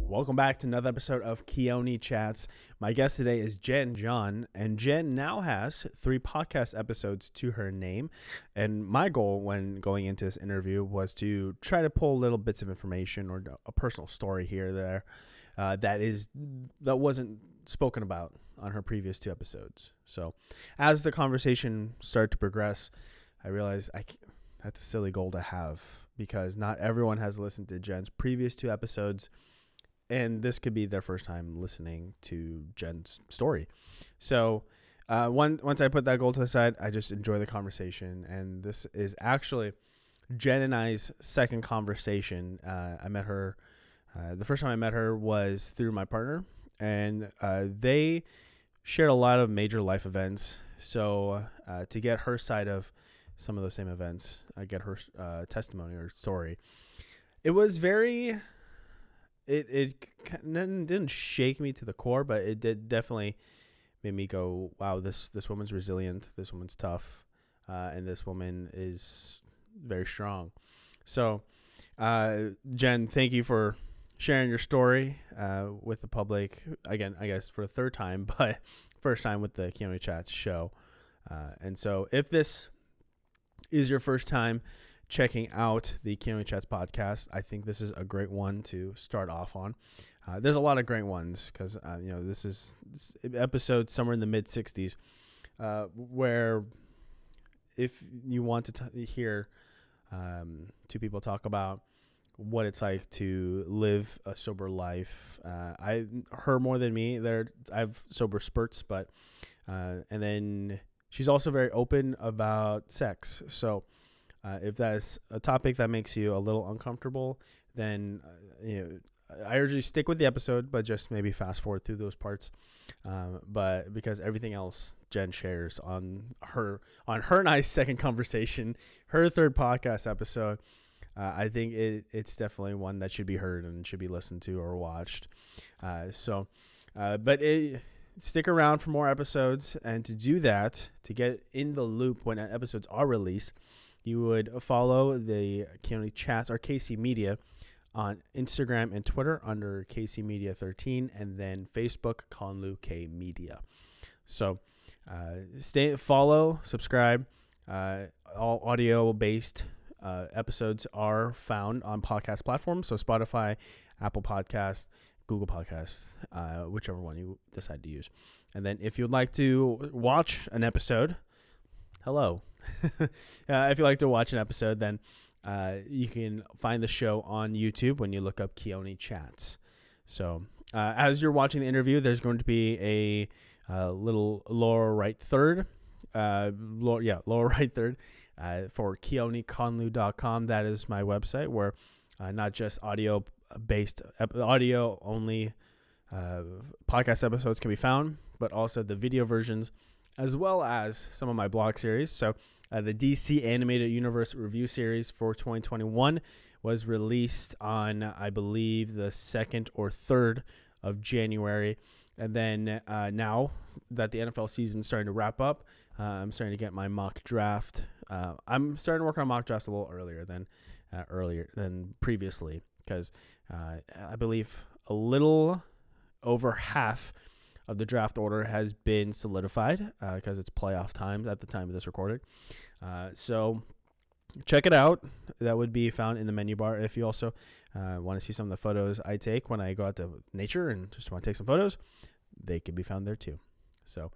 Welcome back to another episode of Keoni Chats. My guest today is Jen John, and Jen now has 3 podcast episodes to her name. And my goal when going into this interview was to try to pull little bits of information or a personal story here or there that wasn't spoken about on her previous 2 episodes. So as the conversation started to progress, I realized that's a silly goal to have because not everyone has listened to Jen's previous 2 episodes. And this could be their first time listening to Jen's story. So once I put that goal to the side, I just enjoy the conversation. And this is actually Jen and I's second conversation. I met her. The first time I met her was through my partner. And they shared a lot of major life events. So to get her side of some of those same events, I get her testimony or story. It was very... It didn't shake me to the core, but it did definitely made me go, wow, this woman's resilient, this woman's tough, and this woman is very strong. So, Jen, thank you for sharing your story with the public. Again, I guess for the 3rd time, but first time with the Keoni Chats show. And so if this is your first time checking out the Keoni Chats podcast, I think this is a great one to start off on. There's a lot of great ones because, this is episode somewhere in the mid-60s where if you want to hear 2 people talk about what it's like to live a sober life. Her more than me. I have sober spurts, but and then she's also very open about sex. So if that's a topic that makes you a little uncomfortable, then I urge you to stick with the episode, but just maybe fast forward through those parts. But because everything else Jen shares on her and I's second conversation, her 3rd podcast episode, I think it's definitely one that should be heard and should be listened to or watched. Stick around for more episodes, and to do that, to get in the loop when episodes are released, you would follow the Keoni Chats or KC Media on Instagram and Twitter under KC Media 13, and then Facebook Conlu K Media. So follow, subscribe. All audio-based episodes are found on podcast platforms, so Spotify, Apple Podcasts, Google Podcasts, whichever one you decide to use. And then if you'd like to watch an episode, hello. If you like to watch an episode, then you can find the show on YouTube when you look up Keoni Chats. So as you're watching the interview, there's going to be a little lower right third. Lower right third for KeoniConlu.com. That is my website where not just audio-based, audio-only podcast episodes can be found, but also the video versions, as well as some of my blog series. So the DC Animated Universe Review Series for 2021 was released on, I believe, the 2nd or 3rd of January. And then now that the NFL season is starting to wrap up, I'm starting to get my mock draft. I'm starting to work on mock drafts a little earlier than previously because I believe a little over half of the draft order has been solidified because it's playoff time at the time of this recording. So check it out. That would be found in the menu bar. If you also want to see some of the photos I take when I go out to nature and just want to take some photos, they can be found there too. So,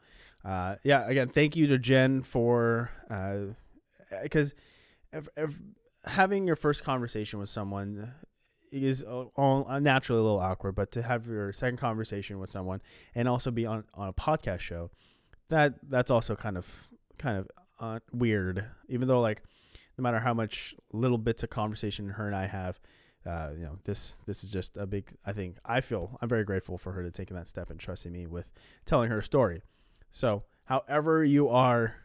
again, thank you to Jen for because having your first conversation with someone is naturally a little awkward, but to have your second conversation with someone and also be on a podcast show, that's also kind of weird. Even though, like, no matter how much little bits of conversation her and I have, this is just a big. I'm very grateful for her to taking that step and trusting me with telling her story. So, however you are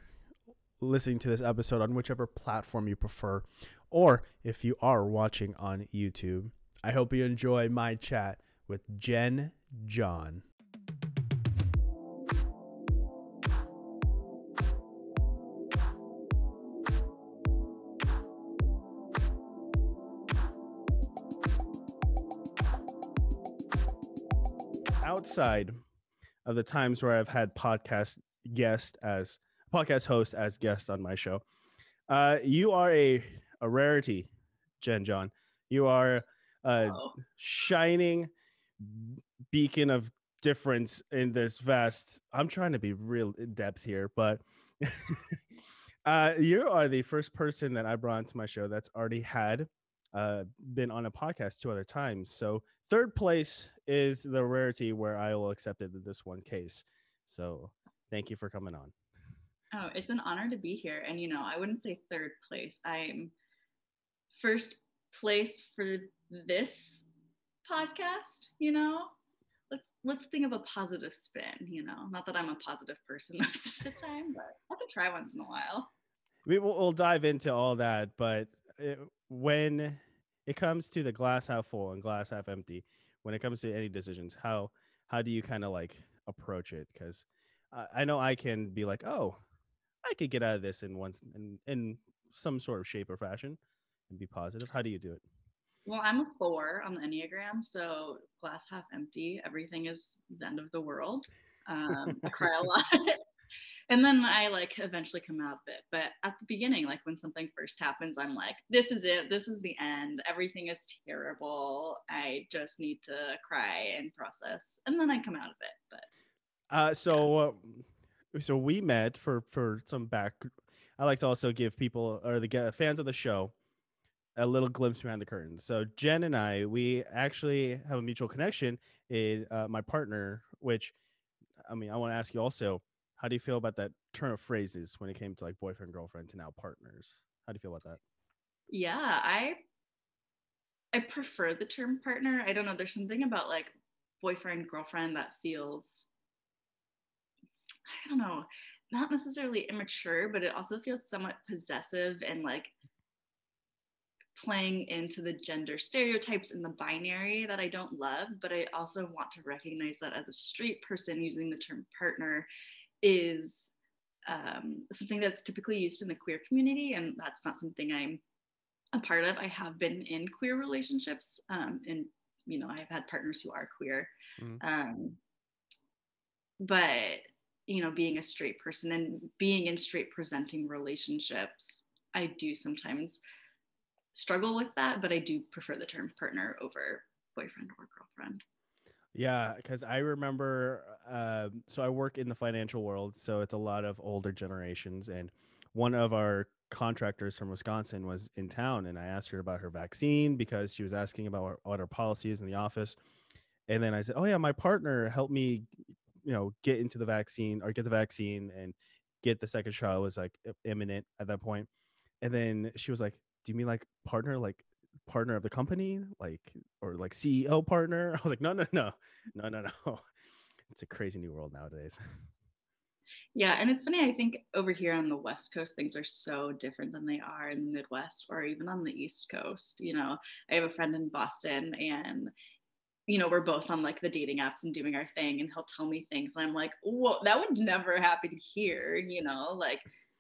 listening to this episode on whichever platform you prefer, or if you are watching on YouTube, I hope you enjoy my chat with Jen John. outside of the times where I've had podcast host as guest on my show, you are a rarity, Jen John. You are a Oh, shining beacon of difference in this vast. I'm trying to be real in depth here, but you are the first person that I brought into my show that's already had been on a podcast 2 other times. So third place is the rarity where I will accept it in this one case. So thank you for coming on. oh, it's an honor to be here. And I wouldn't say third place. I'm first place for this podcast. Let's think of a positive spin. Not that I'm a positive person most of the time, but I can try once in a while. We'll dive into all that, but when it comes to the glass half full and glass half empty, when it comes to any decisions, how do you kind of like approach it? Because I know I can be like, oh, I could get out of this in some sort of shape or fashion and be positive. How do you do it? Well, I'm a 4 on the Enneagram, so glass half empty. Everything is the end of the world. I cry a lot. And then I eventually come out of it. But at the beginning, when something first happens, I'm like, this is it. This is the end. Everything is terrible. I just need to cry and process. And then I come out of it. But Uh, yeah. so so we met for some back. I like to also give people or the fans of the show a little glimpse behind the curtain. So Jen and we actually have a mutual connection in my partner, which I mean, I want to ask you also, how do you feel about that turn of phrases when it came to like boyfriend, girlfriend to now partners? How do you feel about that? Yeah, I prefer the term partner. I don't know. There's something about boyfriend, girlfriend that feels, I don't know, not necessarily immature, but it also feels somewhat possessive and playing into the gender stereotypes in the binary that I don't love. But I also want to recognize that as a straight person, using the term partner is something that's typically used in the queer community, and that's not something I'm a part of. I have been in queer relationships, and I've had partners who are queer, Mm-hmm. um, but being a straight person and being in straight presenting relationships, I do sometimes struggle with that, but I do prefer the term partner over boyfriend or girlfriend. Yeah, because I remember, so I work in the financial world, so it's a lot of older generations. And one of our contractors from Wisconsin was in town, and I asked her about her vaccine because she was asking about what our policy is in the office. And then I said, "Oh yeah, my partner helped me, get into the vaccine or get the vaccine and get the second shot. It was like imminent at that point." And then she was like, "Do you mean like partner of the company, like or like CEO partner?" I was like, "No, no, no, no, no, no." It's a crazy new world nowadays. Yeah, and it's funny, I think over here on the West Coast, things are so different than they are in the Midwest or even on the East Coast. I have a friend in Boston, and we're both on the dating apps and doing our thing, and he'll tell me things, and I'm like, whoa, that would never happen here.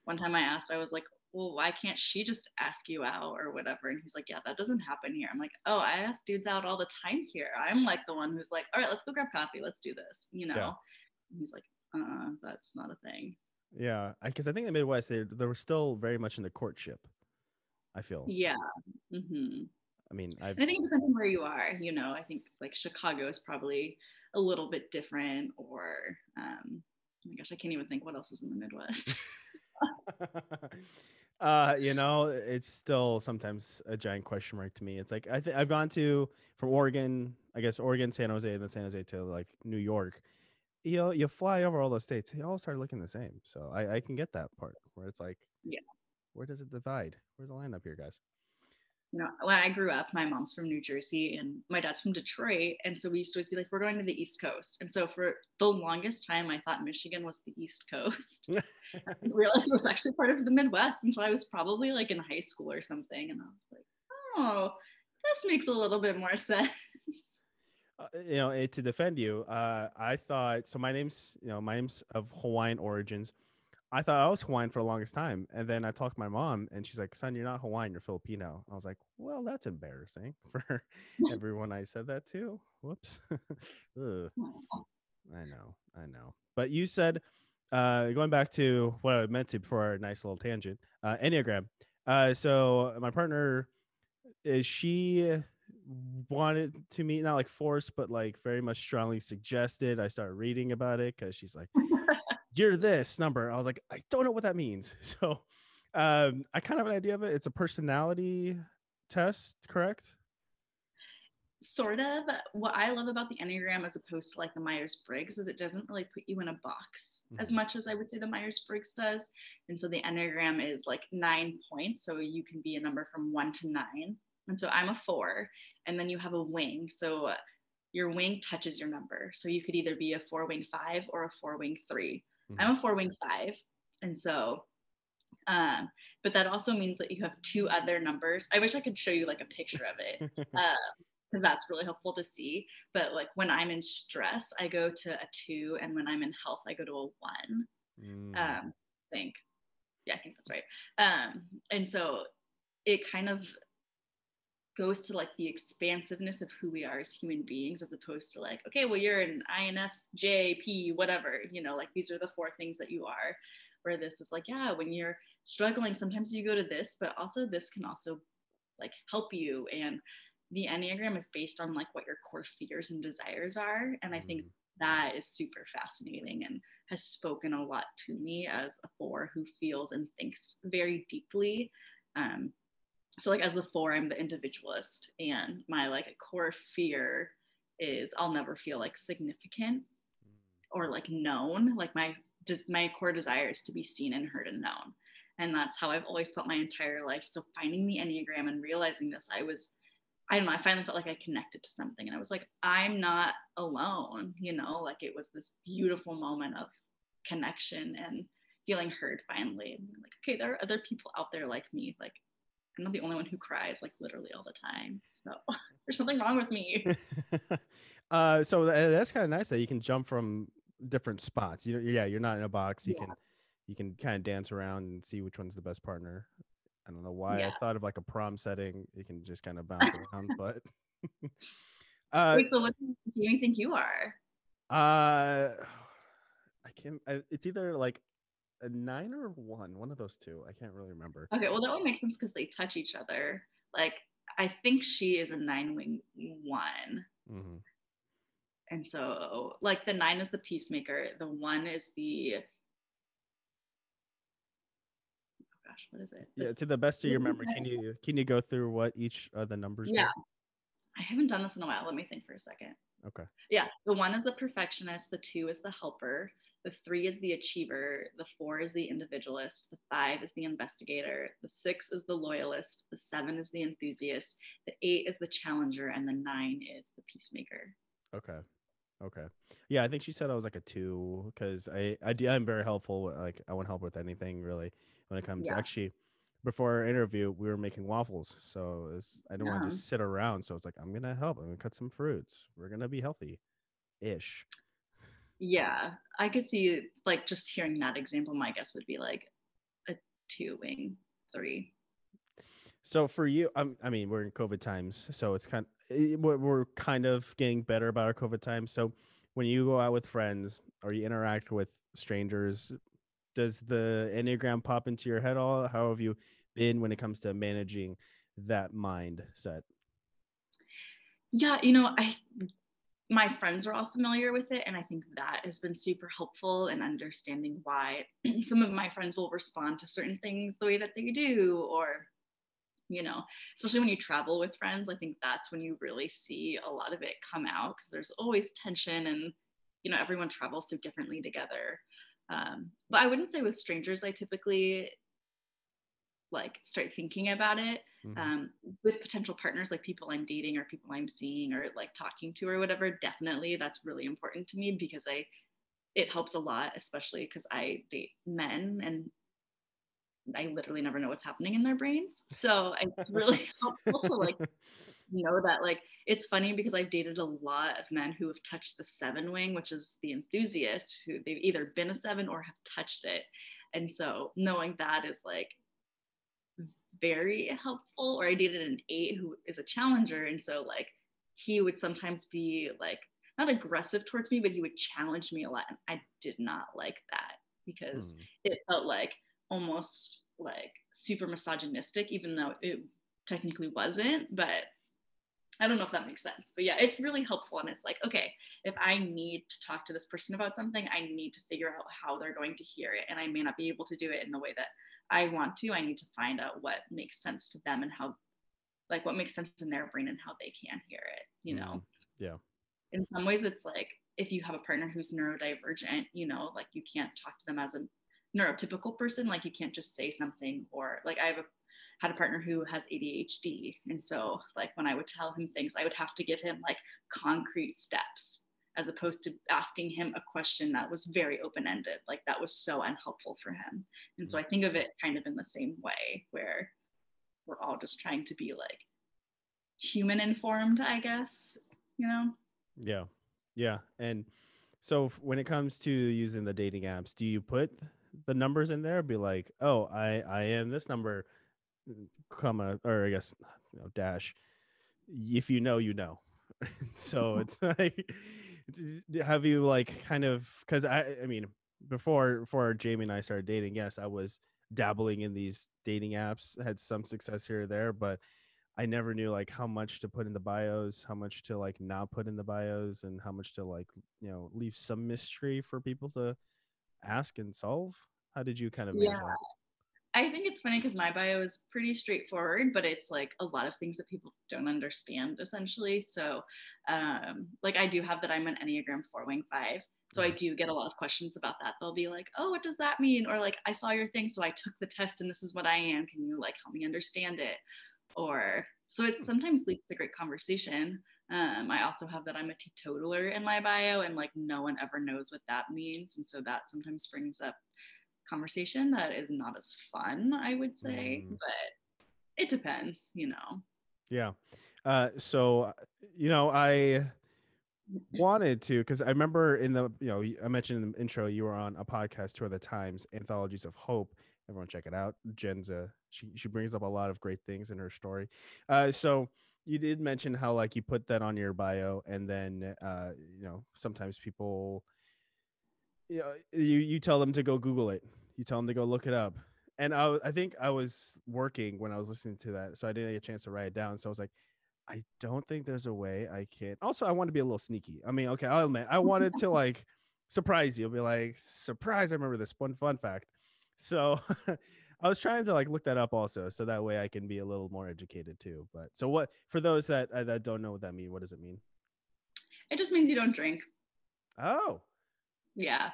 One time I asked, I was like, well, why can't she just ask you out or whatever? And he's like, yeah, that doesn't happen here. I'm like, oh, I ask dudes out all the time here. I'm the one who's like, all right, let's go grab coffee, let's do this. Yeah, And he's like, that's not a thing. yeah. Because I think in the Midwest they were still very much in the courtship. I feel. Yeah. Mm-hmm. I mean, And I think it depends on where you are. I think Chicago is probably a little bit different, or oh my gosh, I can't even think what else is in the Midwest. it's still sometimes a giant question mark to me. It's like I've gone to from Oregon, I guess Oregon, San Jose, and then San Jose to like New York. You fly over all those states, they all start looking the same. So I can get that part where it's like, Yeah. where does it divide? Where's the line up here, guys? When I grew up, my mom's from New Jersey and my dad's from Detroit. And so we used to always be like, we're going to the East Coast. And so for the longest time, I thought Michigan was the East Coast. I didn't realize it was actually part of the Midwest until I was probably in high school or something. And I was like, oh, this makes a little bit more sense. To defend you, I thought so. My name's of Hawaiian origins. I thought I was Hawaiian for the longest time. And then I talked to my mom and she's like, son, you're not Hawaiian, you're Filipino. I was like, well, that's embarrassing for everyone I said that to. Whoops. Ugh. I know. But you said, going back to what I meant to before our nice little tangent, Enneagram. So my partner, is she wanted to meet, not like forced, but like very much strongly suggested I start reading about it because she's like, you're this number. I was like, I don't know what that means. So I kind of have an idea of it. It's a personality test, correct? Sort of. What I love about the Enneagram as opposed to like the Myers-Briggs is it doesn't really put you in a box as Mm-hmm. much as I would say the Myers-Briggs does. And so the Enneagram is like 9 points. So you can be a number from 1 to 9. And so I'm a 4. And then you have a wing. So your wing touches your number. So you could either be a 4 wing 5 or a 4 wing 3. Mm-hmm. I'm a 4 wing 5. And so but that also means that you have 2 other numbers. I wish I could show you like a picture of it. Because that's really helpful to see. But like when I'm in stress, I go to a 2, and when I'm in health, I go to a 1. Mm. I think, yeah, I think that's right. And so it kind of goes to like the expansiveness of who we are as human beings, as opposed to like, okay, well, you're an INFJP, whatever, like these are the 4 things that you are. Where this is like, yeah, when you're struggling, sometimes you go to this, but also this can also like help you. And the Enneagram is based on like what your core fears and desires are. And I think Mm. that is super fascinating and has spoken a lot to me as a 4 who feels and thinks very deeply. So like as the 4, I'm the individualist, and my like core fear is I'll never feel like significant or like known. Like my core desire is to be seen and heard and known. And that's how I've always felt my entire life. So finding the Enneagram and realizing this, I don't know, I finally felt like I connected to something, and I was like, I'm not alone, like it was this beautiful moment of connection and feeling heard finally. And like, okay, there are other people out there like me. Like, I'm not the only one who cries like literally all the time. So there's something wrong with me. So that's kind of nice that you can jump from different spots. You're not in a box. Yeah. You can kind of dance around and see which one's the best partner. I don't know why I Yeah. thought of like a prom setting. You can just kind of bounce around, but uh, Wait, so what do you think you are? uh, I can't. It's either like a 9 or 1, one of those two. I can't really remember. Okay, well, that would make sense because they touch each other. Like, I think she is a 9 wing 1. Mm-hmm. And so, like, the 9 is the peacemaker. The 1 is the, oh gosh, what is it? Yeah, to the best of your memory, can you go through what each of the numbers Yeah, were? I haven't done this in a while. Let me think for a second. Okay. Yeah, the 1 is the perfectionist. The 2 is the helper. The 3 is the achiever. The 4 is the individualist. The 5 is the investigator. The 6 is the loyalist. The 7 is the enthusiast. The 8 is the challenger. And the 9 is the peacemaker. Okay. Okay. Yeah, I think she said I was like a 2 because I'm very helpful. Like I want help with anything really when it comes. Yeah. Actually, before our interview, we were making waffles, so I didn't want to Yeah. just sit around. So it's like I'm gonna help. I'm gonna cut some fruits. We're gonna be healthy, ish. Yeah. I could see, like, just hearing that example, my guess would be like a 2 wing 3. So for you, I mean, we're in COVID times, so it's we're kind of getting better about our COVID times. So when you go out with friends or you interact with strangers, does the Enneagram pop into your head all? How have you been when it comes to managing that mindset? Yeah. My friends are all familiar with it. And I think that has been super helpful in understanding why some of my friends will respond to certain things the way that they do, or, you know, especially when you travel with friends, I think that's when you really see a lot of it come out because there's always tension and, everyone travels so differently together. But I wouldn't say with strangers, I typically like start thinking about it. Mm-hmm. um, with potential partners, like people I'm dating or people I'm seeing or like talking to or whatever, definitely that's really important to me because it helps a lot, especially because I date men and I literally never know what's happening in their brains. So it's really helpful to like know that. Like, it's funny because I've dated a lot of men who have touched the 7 wing, which is the enthusiast, who they've either been a 7 or have touched it. And so knowing that is like very helpful. Or I dated an 8 who is a challenger, and so like he would sometimes be like not aggressive towards me, but he would challenge me a lot, and I did not like that because Hmm. it felt like almost like super misogynistic, even though it technically wasn't. But I don't know if that makes sense. But yeah, it's really helpful. And it's like, okay, if I need to talk to this person about something, I need to figure out how they're going to hear it. And I may not be able to do it in the way that I want to. I need to find out what makes sense to them and how, like, what makes sense in their brain and how they can hear it, you Hmm. know? Yeah. In some ways, it's like if you have a partner who's neurodivergent, you know, like you can't talk to them as a neurotypical person. Like you can't just say something, or like had a partner who has ADHD. And so like when I would tell him things, I would have to give him like concrete steps as opposed to asking him a question that was very open-ended. Like that was so unhelpful for him. And so I think of it kind of in the same way, where we're all just trying to be like human informed, I guess, you know? Yeah. Yeah. And so when it comes to using the dating apps, do you put the numbers in there? Be like, oh, I am this number, comma, or I guess, dash. If you know, you know. So it's like, have you like kind of, because I mean, before Jamie and I started dating, yes, I was dabbling in these dating apps, had some success here or there, but I never knew like how much to put in the bios, how much to like not put in the bios, and how much to like, leave some mystery for people to ask and solve. How did you kind of manage Yeah. that? I think it's funny because my bio is pretty straightforward, but it's like a lot of things that people don't understand essentially. So, like I do have that I'm an Enneagram 4-wing 5. So I Mhm. do get a lot of questions about that. They'll be like, "Oh, what does that mean?" Or like, "I saw your thing, so I took the test, and this is what I am. Can you like help me understand it?" Or so it Hmm. sometimes leads to great conversation. I also have that I'm a teetotaler in my bio, and like no one ever knows what that means, and so that sometimes brings up conversation that is not as fun, I would say, Mm, but it depends, you know. yeah. So, I wanted to, because I remember in the, I mentioned in the intro, you were on a podcast, Tour of the Times, Anthologies of Hope. Everyone check it out. Jen's she brings up a lot of great things in her story. So you did mention how like you put that on your bio, and then sometimes people, you tell them to go Google it. You tell them to go look it up. And I think I was working when I was listening to that, so I didn't get a chance to write it down. So I was like, I don't think there's a way I can. Also, I want to be a little sneaky. I mean, okay, I'll admit I wanted to like surprise you. I'll be like, surprise! I remember this one fun fact. So I was trying to like look that up also, so that way I can be a little more educated too. But so what for those that don't know what that mean? What does it mean? It just means you don't drink. Oh, Yeah,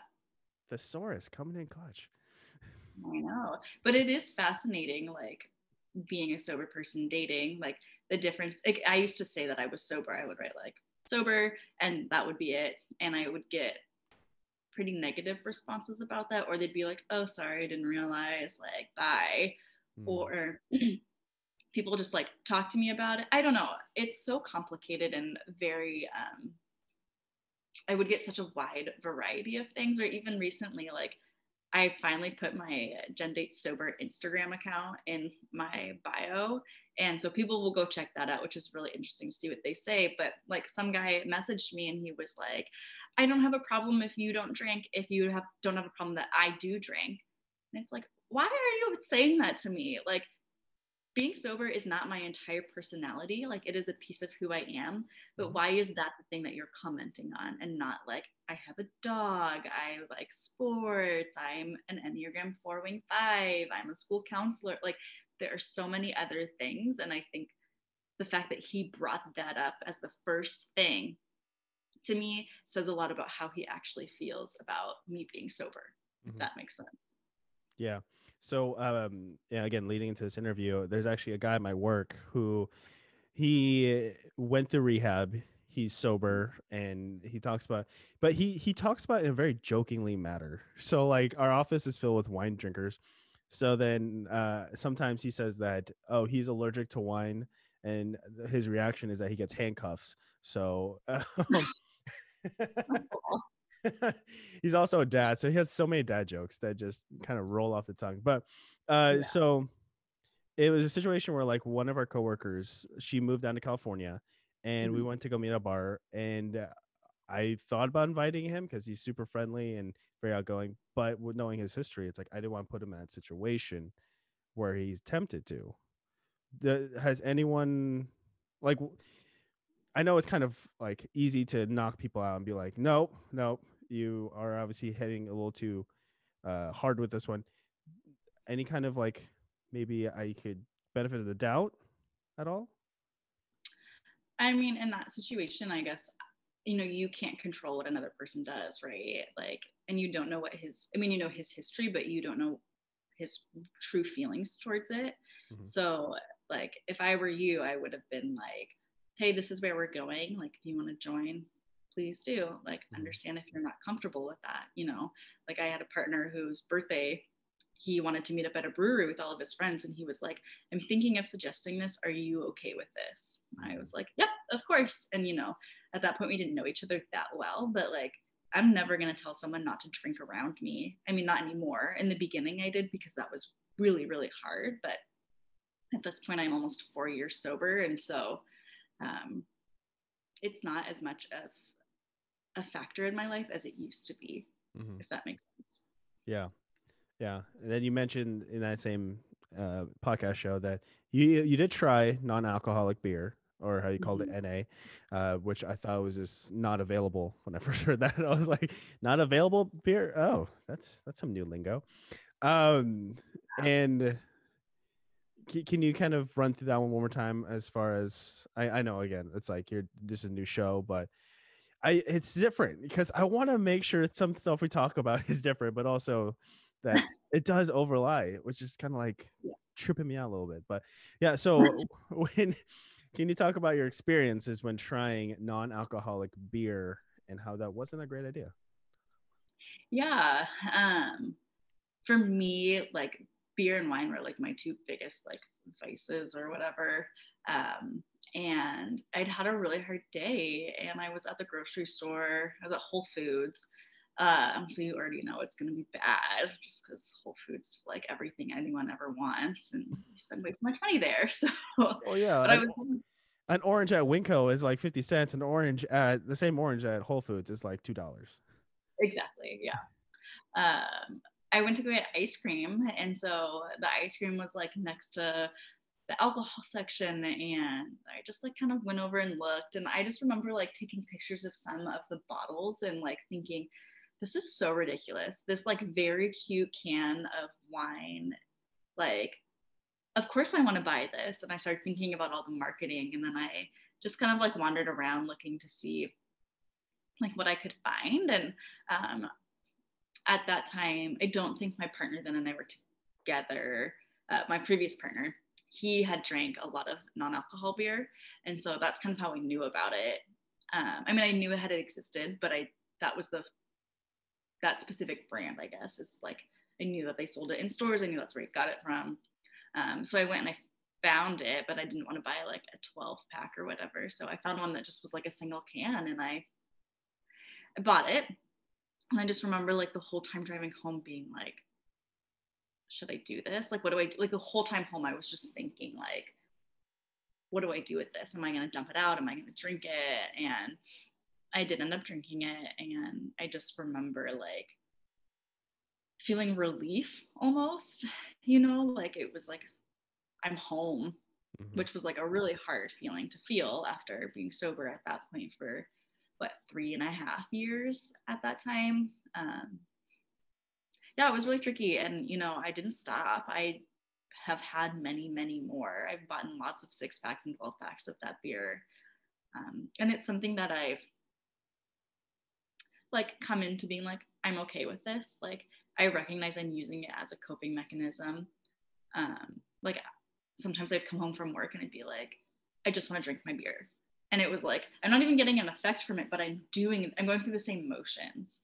thesaurus coming in clutch. I know. But it is fascinating, like being a sober person dating, like the difference. Like, I used to say that I was sober. I would write like sober, and that would be it. And I would get pretty negative responses about that, or they'd be like, "Oh, sorry, I didn't realize." Like, bye. Hmm. Or people just like talk to me about it. I don't know. It's so complicated and very I would get such a wide variety of things. Or even recently, like I finally put my Gen Date Sober Instagram account in my bio. And so people will go check that out, which is really interesting to see what they say. But like some guy messaged me and he was like, "I don't have a problem if you don't drink, if you don't have a problem that I do drink." And it's like, why are you saying that to me? Like, being sober is not my entire personality. Like, it is a piece of who I am. But Hmm. why is that the thing that you're commenting on, and not like, I have a dog, I like sports, I'm an Enneagram 4-wing 5, I'm a school counselor? Like, there are so many other things. And I think the fact that he brought that up as the first thing to me says a lot about how he actually feels about me being sober, if Hmm. that makes sense. Yeah. So, yeah, again, leading into this interview, there's actually a guy at my work who he went through rehab. He's sober, and he talks about, but he talks about it in a very jokingly manner. So, like, our office is filled with wine drinkers. So then, sometimes he says that, oh, he's allergic to wine, and his reaction is that he gets handcuffs. So, That's cool. He's also a dad, so he has so many dad jokes that just kind of roll off the tongue. But Yeah. so it was a situation where like one of our coworkers, she moved down to California, and we Mhm. went to go meet at a bar, and I thought about inviting him because he's super friendly and very outgoing. But with knowing his history, it's like I didn't want to put him in that situation where he's tempted to. Has anyone like? I know it's kind of like easy to knock people out and be like, nope, nope, you are obviously heading a little too hard with this one. Any kind of like maybe I could benefit of the doubt at all? I mean, in that situation, I guess, you can't control what another person does, right? Like, and you don't know what I mean, you know his history, but you don't know his true feelings towards it. Hmm. So, like, if I were you, I would have been like, hey, this is where we're going. Like, if you want to join, please do. Like, Hmm. understand if you're not comfortable with that. Like, I had a partner whose birthday, he wanted to meet up at a brewery with all of his friends, and he was like, I'm thinking of suggesting this. Are you okay with this? And I was like, yep, of course. And, at that point, we didn't know each other that well, but like, I'm never going to tell someone not to drink around me. I mean, not anymore. In the beginning, I did because that was really, really hard. But at this point, I'm almost 4 years sober. And so um, it's not as much of a factor in my life as it used to be, Hmm. if that makes sense. Yeah. Yeah. And then you mentioned in that same podcast show that you did try non-alcoholic beer, or how you called it, Mm-hmm. NA, which I thought was just not available when I first heard that. I was like, not available beer? Oh, that's some new lingo. Um, and can you kind of run through that one more time? As far as I know, again, it's like this is a new show, but it's different because I want to make sure some stuff we talk about is different, but also that it does overlay, which is kind of like Yeah. tripping me out a little bit. But yeah, so when can you talk about your experiences when trying non-alcoholic beer and how that wasn't a great idea? Yeah. For me, like beer and wine were like my two biggest like vices or whatever. Um, and I'd had a really hard day, and I was at the grocery store. I was at Whole Foods. So you already know it's going to be bad just because Whole Foods is like everything anyone ever wants, and you spend way too much money there. So, Oh yeah, but I was an orange at Winco is like 50 cents. An orange at the same orange at Whole Foods is like $2. exactly, yeah. I went to go get ice cream, and so the ice cream was like next to the alcohol section, and I just like kind of went over and looked, and I just remember like taking pictures of some of the bottles and like thinking, this is so ridiculous, this like very cute can of wine, like of course I want to buy this. And I started thinking about all the marketing, and then I just kind of like wandered around looking to see like what I could find. And um, at that time, I don't think my partner then and I were together. My previous partner, he had drank a lot of non-alcohol beer, and so that's kind of how we knew about it. I mean, I knew it had existed, but that was that specific brand, I guess, is like I knew that they sold it in stores. I knew that's where I got it from. So I went and I found it, but I didn't want to buy like a 12 pack or whatever. So I found one that just was like a single can, and I bought it. And I just remember like the whole time driving home being like, should I do this? Like, what do I do? Like the whole time home, I was just thinking like, what do I do with this? Am I going to dump it out? Am I going to drink it? And I did end up drinking it. And I just remember like feeling relief almost, like it was like, I'm home, Hmm. which was like a really hard feeling to feel after being sober at that point for 3.5 years at that time. Yeah, it was really tricky. And, I didn't stop. I have had many, many more. I've bought lots of 6 packs and 12 packs of that beer. And it's something that I've like come into being like, I'm okay with this. Like, I recognize I'm using it as a coping mechanism. Like, sometimes I'd come home from work and I'd be like, I just want to drink my beer. And it was like, I'm not even getting an effect from it, but I'm going through the same motions.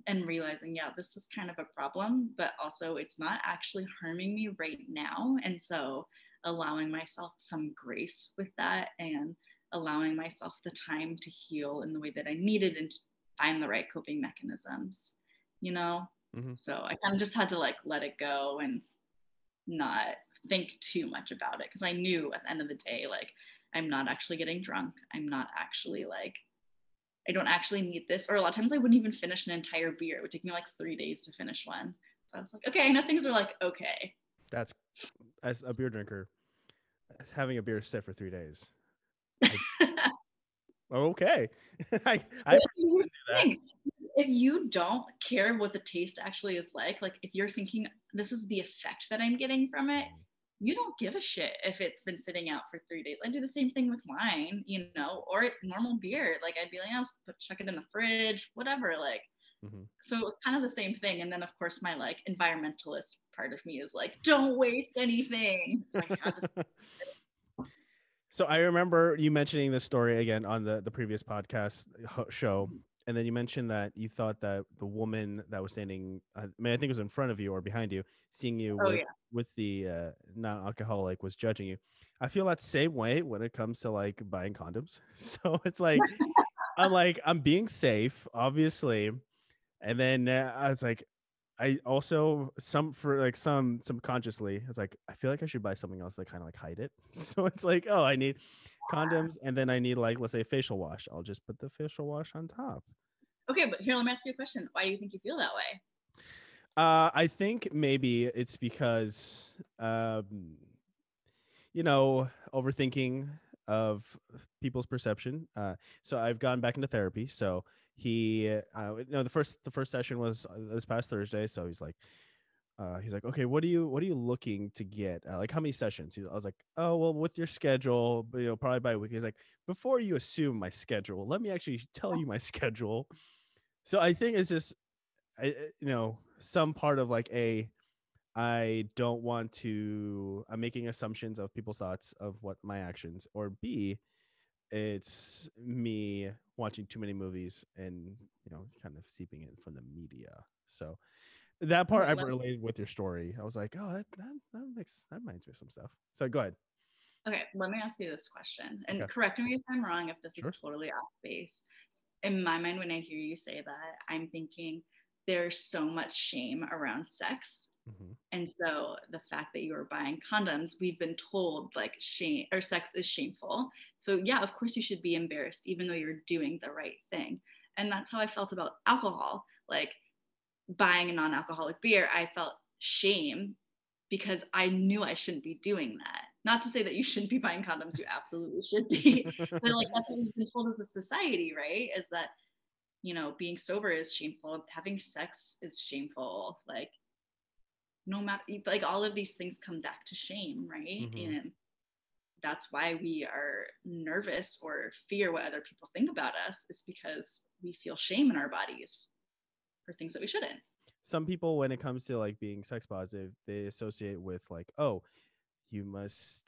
And realizing, yeah, this is kind of a problem, but also it's not actually harming me right now. And so allowing myself some grace with that, and allowing myself the time to heal in the way that I needed, and find the right coping mechanisms, you know? Mm-hmm. So I kind of just had to like let it go and not think too much about it, because I knew at the end of the day, like, I'm not actually getting drunk. I'm not actually like, I don't actually need this. Or a lot of times I wouldn't even finish an entire beer. It would take me like 3 days to finish one. So I was like, okay, I know things are like, okay. That's, as a beer drinker, having a beer sit for 3 days. Okay. I But personally here's do the that. thing. If you don't care what the taste actually is like if you're thinking this is the effect that I'm getting from it, you don't give a shit if it's been sitting out for 3 days. I do the same thing with wine, or normal beer. Like I'd be like, I'll chuck it in the fridge, whatever. Like, Mm-hmm. so it was kind of the same thing. And then of course my like environmentalist part of me is like, don't waste anything. So I had to. So I remember you mentioning this story again on the previous podcast show, and then you mentioned that you thought that the woman that was standing, I mean, I think it was in front of you or behind you, seeing you Oh yeah. with the non-alcoholic, was judging you. I feel that same way when it comes to like buying condoms. So it's like I'm being safe, obviously, and then I was like, I also some subconsciously, it's like I feel like I should buy something else that kind of like hide it. So it's like, oh, I need condoms, and then I need like, let's say, facial wash. I'll just put the facial wash on top. Okay, but here, let me ask you a question. Why do you think you feel that way? I think maybe it's because overthinking of people's perception. So I've gone back into therapy. So the first session was this past Thursday. So he's like, okay, what are you looking to get? Like, how many sessions? I was like, oh, well, with your schedule, but, probably by a week. He's like, before you assume my schedule, let me actually tell you my schedule. So I think it's just, some part of like I don't want to. I'm making assumptions of people's thoughts of what my actions, or B, it's me watching too many movies and kind of seeping in from the media. So that part Okay, I related with your story. I was like, oh, that reminds me of some stuff. So go ahead. Okay, let me ask you this question, and Okay, correct me if I'm wrong, if this is sure. totally off base. In my mind, when I hear you say that, I'm thinking there's so much shame around sex. Hmm. And so the fact that you are buying condoms, we've been told like shame or sex is shameful. So yeah, of course you should be embarrassed, even though you're doing the right thing. And that's how I felt about alcohol. Like buying a non-alcoholic beer, I felt shame because I knew I shouldn't be doing that. Not to say that you shouldn't be buying condoms, you absolutely should be. But like that's what we've been told as a society, right? Is that, being sober is shameful, having sex is shameful, like no matter, like all of these things come back to shame, right? Hmm. And that's why we are nervous or fear what other people think about us, is because we feel shame in our bodies for things that we shouldn't. Some people, when it comes to like being sex positive, they associate with like, oh, you must,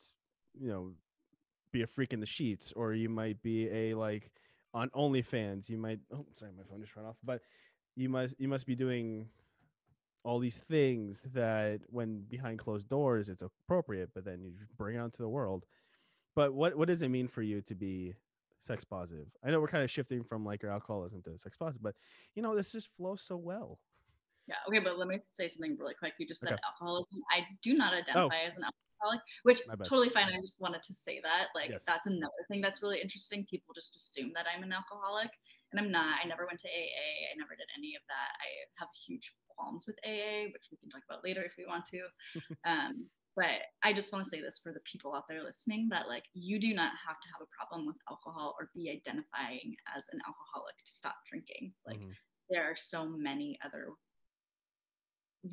you know, be a freak in the sheets, or you might be a like on OnlyFans. You might. Oh, sorry, my phone just ran off. But you must be doing all these things that, when behind closed doors, it's appropriate, but then you bring it out to the world. But what does it mean for you to be sex positive? I know we're kind of shifting from like your alcoholism to sex positive, but this just flows so well. Yeah. Okay. But let me say something really quick. You just said Okay. alcoholism. I do not Oh, identify as an alcoholic, which my bad. totally fine. I just wanted to say that. Like, Yes. that's another thing that's really interesting. People just assume that I'm an alcoholic, and I'm not. I never went to AA. I never did any of that. I have huge qualms with AA, which we can talk about later if we want to. But I just want to say this for the people out there listening, that like, you do not have to have a problem with alcohol or be identifying as an alcoholic to stop drinking. Like, Hmm. there are so many other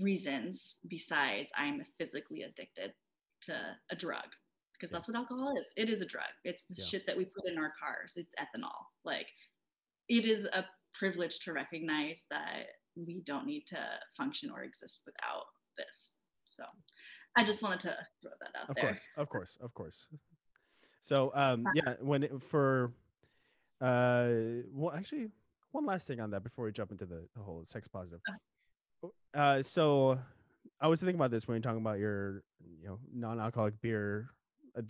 reasons besides I'm physically addicted to a drug, because Yeah. that's what alcohol is. It is a drug. It's the Yeah. shit that we put in our cars. It's ethanol. Like, it is a privilege to recognize that we don't need to function or exist without this. So I just wanted to throw that out Of there. course. Of course. Of course. So yeah, well, actually, one last thing on that before we jump into the whole sex positive. So I was thinking about this when you're talking about your non-alcoholic beer I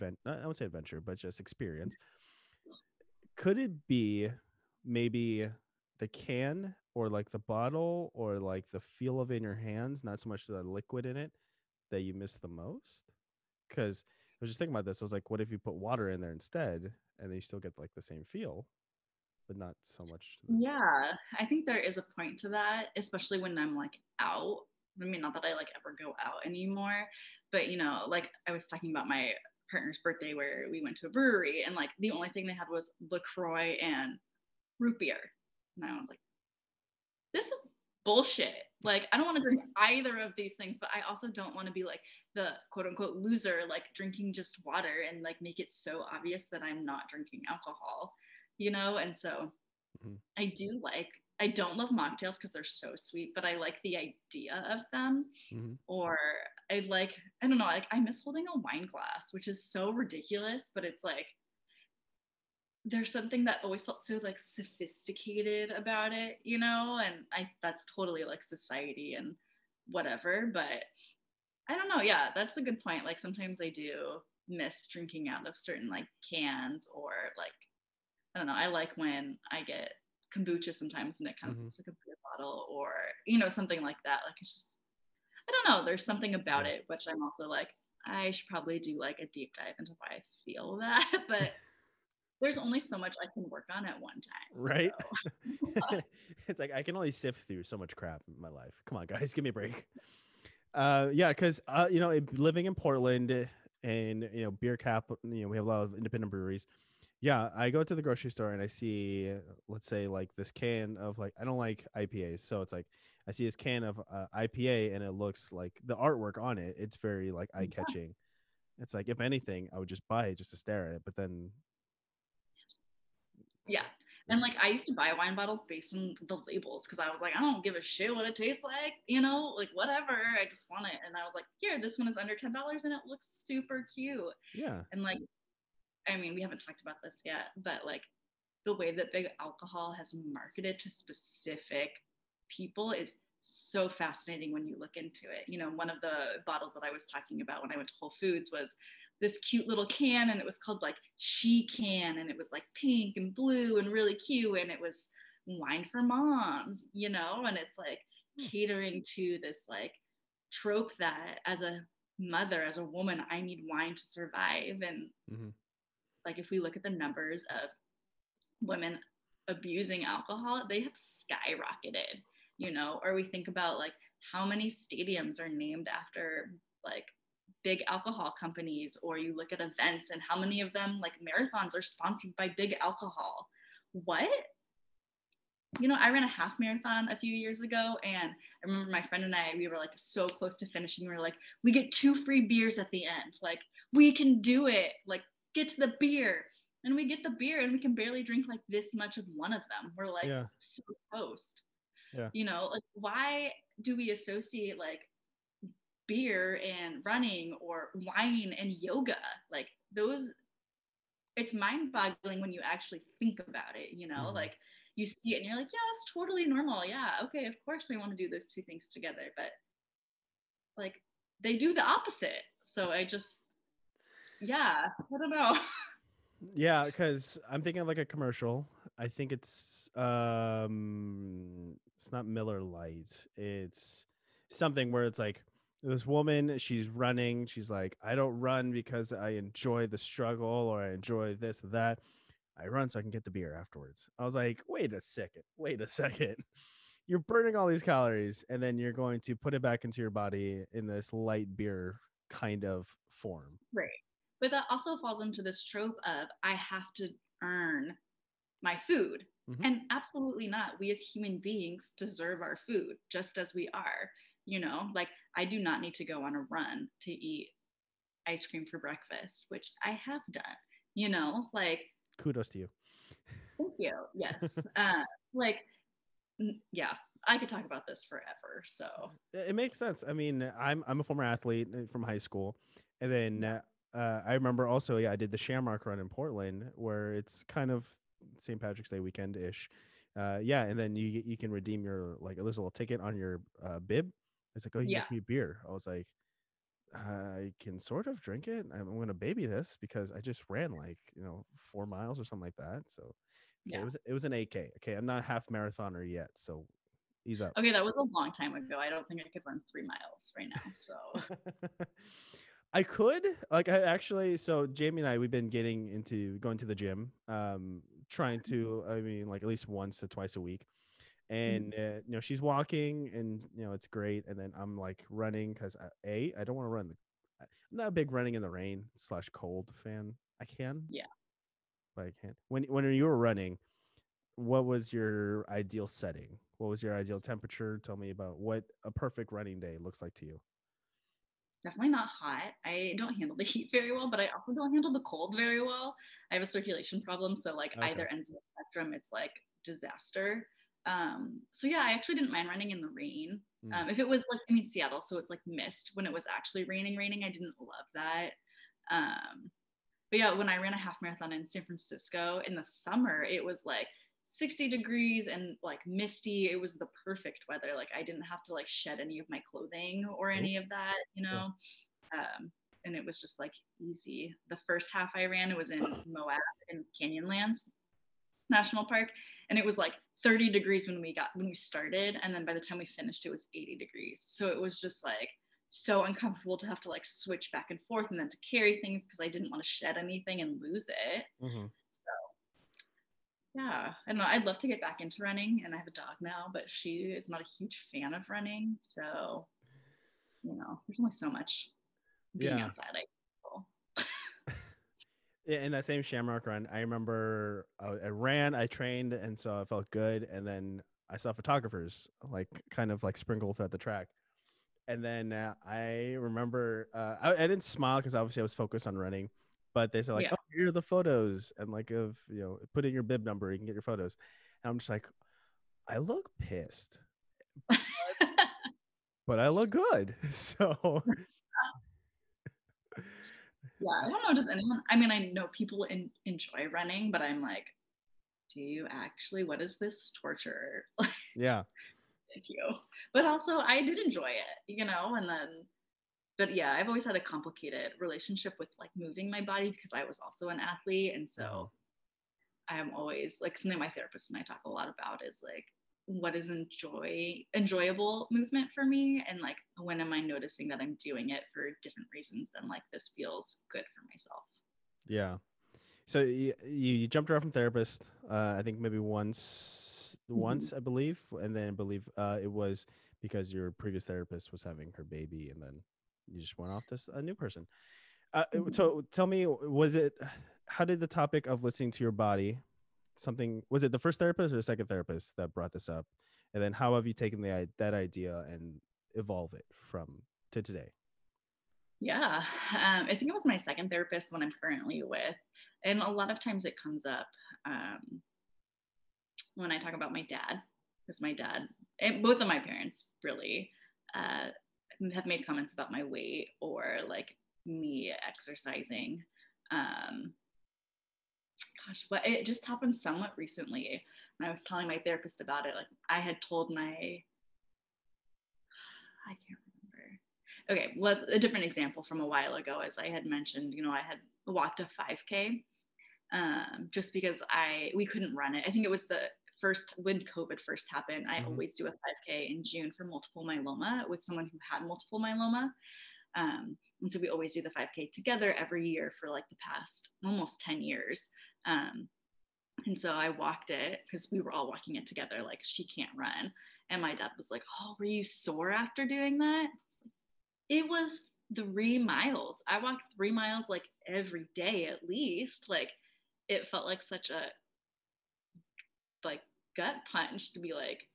won't say adventure, but just experience. Could it be maybe the can or like the bottle or like the feel of it in your hands, not so much the liquid in it that you miss the most? Because I was just thinking about this. I was like, what if you put water in there instead, and then you still get like the same feel, but not so much the. Yeah, I think there is a point to that, especially when I'm like out. I mean, not that I like ever go out anymore, but like I was talking about my partner's birthday where we went to a brewery and like the only thing they had was LaCroix and root beer. And I was like, this is bullshit. Like, I don't want to drink either of these things, but I also don't want to be like the quote unquote loser, like drinking just water and like make it so obvious that I'm not drinking alcohol. And so Mhm, I don't love mocktails because they're so sweet, but I like the idea of them. mhm. Or I don't know, like I miss holding a wine glass, which is so ridiculous, but it's like there's something that always felt so like sophisticated about it, and that's totally like society and whatever. But I don't know. Yeah, that's a good point. Like sometimes I do miss drinking out of certain like cans or like I don't know. I like when I get kombucha sometimes and it comes Mhm. like a beer bottle or something like that. Like it's just I don't know. There's something about Yeah. it which I'm also like I should probably do like a deep dive into why I feel that, but there's only so much I can work on at one time. So Right? It's like I can only sift through so much crap in my life. Come on, guys, give me a break. Yeah, because living in Portland and beer cap, we have a lot of independent breweries. Yeah, I go to the grocery store and I see, let's say, like this can of like I don't like IPAs, so it's like I see this can of IPA and it looks like the artwork on it. It's very like eye catching. It's like if anything, I would just buy it just to stare at it. But then yeah. And it's like I used to buy wine bottles based on the labels because I was like, I don't give a shit what it tastes like, like whatever. I just want it. And I was like, here, this one is under $10 and it looks super cute. yeah. And like, I mean, we haven't talked about this yet, but like the way that big alcohol has marketed to specific people is so fascinating when you look into it. One of the bottles that I was talking about when I went to Whole Foods was this cute little can, and it was called like She Can, and it was like pink and blue and really cute, and it was wine for moms, and it's like Hmm. catering to this like trope that as a mother, as a woman, I need wine to survive. And Mm-hmm. like if we look at the numbers of women abusing alcohol, they have skyrocketed. Or we think about like how many stadiums are named after like big alcohol companies, or you look at events and how many of them like marathons are sponsored by big alcohol. What? I ran a half marathon a few years ago, and I remember my friend and we were like so close to finishing. We were like, we get 2 free beers at the end. Like, we can do it. Like, get to the beer. And we get the beer, and we can barely drink like this much of one of them. We're like Yeah. so toast. Yeah. Like, why do we associate like beer and running or wine and yoga? Like, those it's mind boggling when you actually think about it. Mm-hmm. Like you see it and you're like, yeah, it's totally normal. Yeah, okay, of course I want to do those two things together. But like they do the opposite. So yeah, I don't know. Yeah, because I'm thinking of like a commercial. I think it's not Miller Lite. It's something where it's like this woman, she's running, she's like, I don't run because I enjoy the struggle or I enjoy this or that. I run so I can get the beer afterwards. I was like, wait a second, wait a second. You're burning all these calories and then you're going to put it back into your body in this light beer kind of form. Right. But that also falls into this trope of I have to earn my food. Hmm. And absolutely not. We as human beings deserve our food just as we are. Like I do not need to go on a run to eat ice cream for breakfast, which I have done. Like Kudos to you. thank you. Yes. Like yeah, I could talk about this forever. So It makes sense. I mean, I'm a former athlete from high school, and then yeah. I remember also, yeah, I did the Shamrock Run in Portland, where it's kind of St. Patrick's Day weekend ish. Yeah, and then you can redeem your like there's a little ticket on your bib. It's like, oh, you get Yeah. free beer. I was like, I can sort of drink it. I'm going to baby this because I just ran like 4 miles or something like that. So Okay, Yeah. it was an 8K. Okay, I'm not a half marathoner yet, so ease up. Okay, that was a long time ago. I don't think I could run 3 miles right now. So I could like I actually so Jamie and I we've been getting into going to the gym, trying to I mean like at least once to twice a week, and she's walking and it's great, and then I'm like running because I don't want to run I'm not a big running in the rain / cold fan. I can, yeah. but I can't. When you were running, what was your ideal setting? What was your ideal temperature? Tell me about what a perfect running day looks like to you. Definitely not hot. I don't handle the heat very well, but I also don't handle the cold very well. I have a circulation problem, so like Okay. either ends of the spectrum, it's like disaster. So yeah, I actually didn't mind running in the rain. Mm. If it was like I mean Seattle, so it's like mist when it was actually raining. I didn't love that. Um, but yeah, when I ran a half marathon in San Francisco in the summer, it was like 60 degrees and like misty. It was the perfect weather. Like I didn't have to like shed any of my clothing or Oh, any of that, you yeah. know. Um, and it was just like easy. The first half I ran, it was in Moab in Canyonlands National Park, and it was like 30 degrees when we started, and then by the time we finished, it was 80 degrees. So it was just like so uncomfortable to have to like switch back and forth and then to carry things because I didn't want to shed anything and lose it. Mm-hmm. So yeah, I don't know. I'd love to get back into running, and I have a dog now, but she is not a huge fan of running. So there's only so much being Yeah. outside. Yeah, in that same Shamrock run, I remember I ran, I trained, and so I felt good. And then I saw photographers like kind of like sprinkled throughout the track. And then I remember I didn't smile because obviously I was focused on running, but they said like, Yeah. "Oh, here are the photos," and like of put in your bib number, you can get your photos. And I'm just like, I look pissed, but I look good. So Yeah, I don't know. Does anyone? I mean, I know people enjoy running, but I'm like, do you actually? What is this torture? yeah, Thank you. But also, I did enjoy it. And then, but yeah, I've always had a complicated relationship with like moving my body because I was also an athlete, and hmm so I'm always like something my therapist and I talk a lot about is like what is enjoyable movement for me, and like when am I noticing that I'm doing it for different reasons than like this feels good for myself. yeah. So you jumped around from therapist, I think maybe once I believe, and then I believe it was because your previous therapist was having her baby, and then you just went off to a new person. Mhm. So tell me, how did the topic of listening to your body, was it the first therapist or the second therapist that brought this up? And then how have you taken that idea and evolve it from to today? Yeah, I think it was my second therapist one I'm currently with, and a lot of times it comes up um, when I talk about my dad, because my dad and both of my parents really uh, have made comments about my weight or like me exercising. Um, Gosh, but it just happened somewhat recently, and I was telling my therapist about it. Like I had told I can't remember. Okay, let's a different example from a while ago. As I had mentioned, I had walked a 5K just because we couldn't run it. I think it was the first when COVID first happened. I Hmm. always do a 5K in June for multiple myeloma with someone who had multiple myeloma. And so we always do the 5K together every year for like the past almost 10 years. Um, and so I walked it because we were all walking it together, like she can't run. And my dad was like, "Oh, were you sore after doing that?" It was 3 miles. I walked 3 miles like every day at least. Like it felt like such a like gut punch to be like,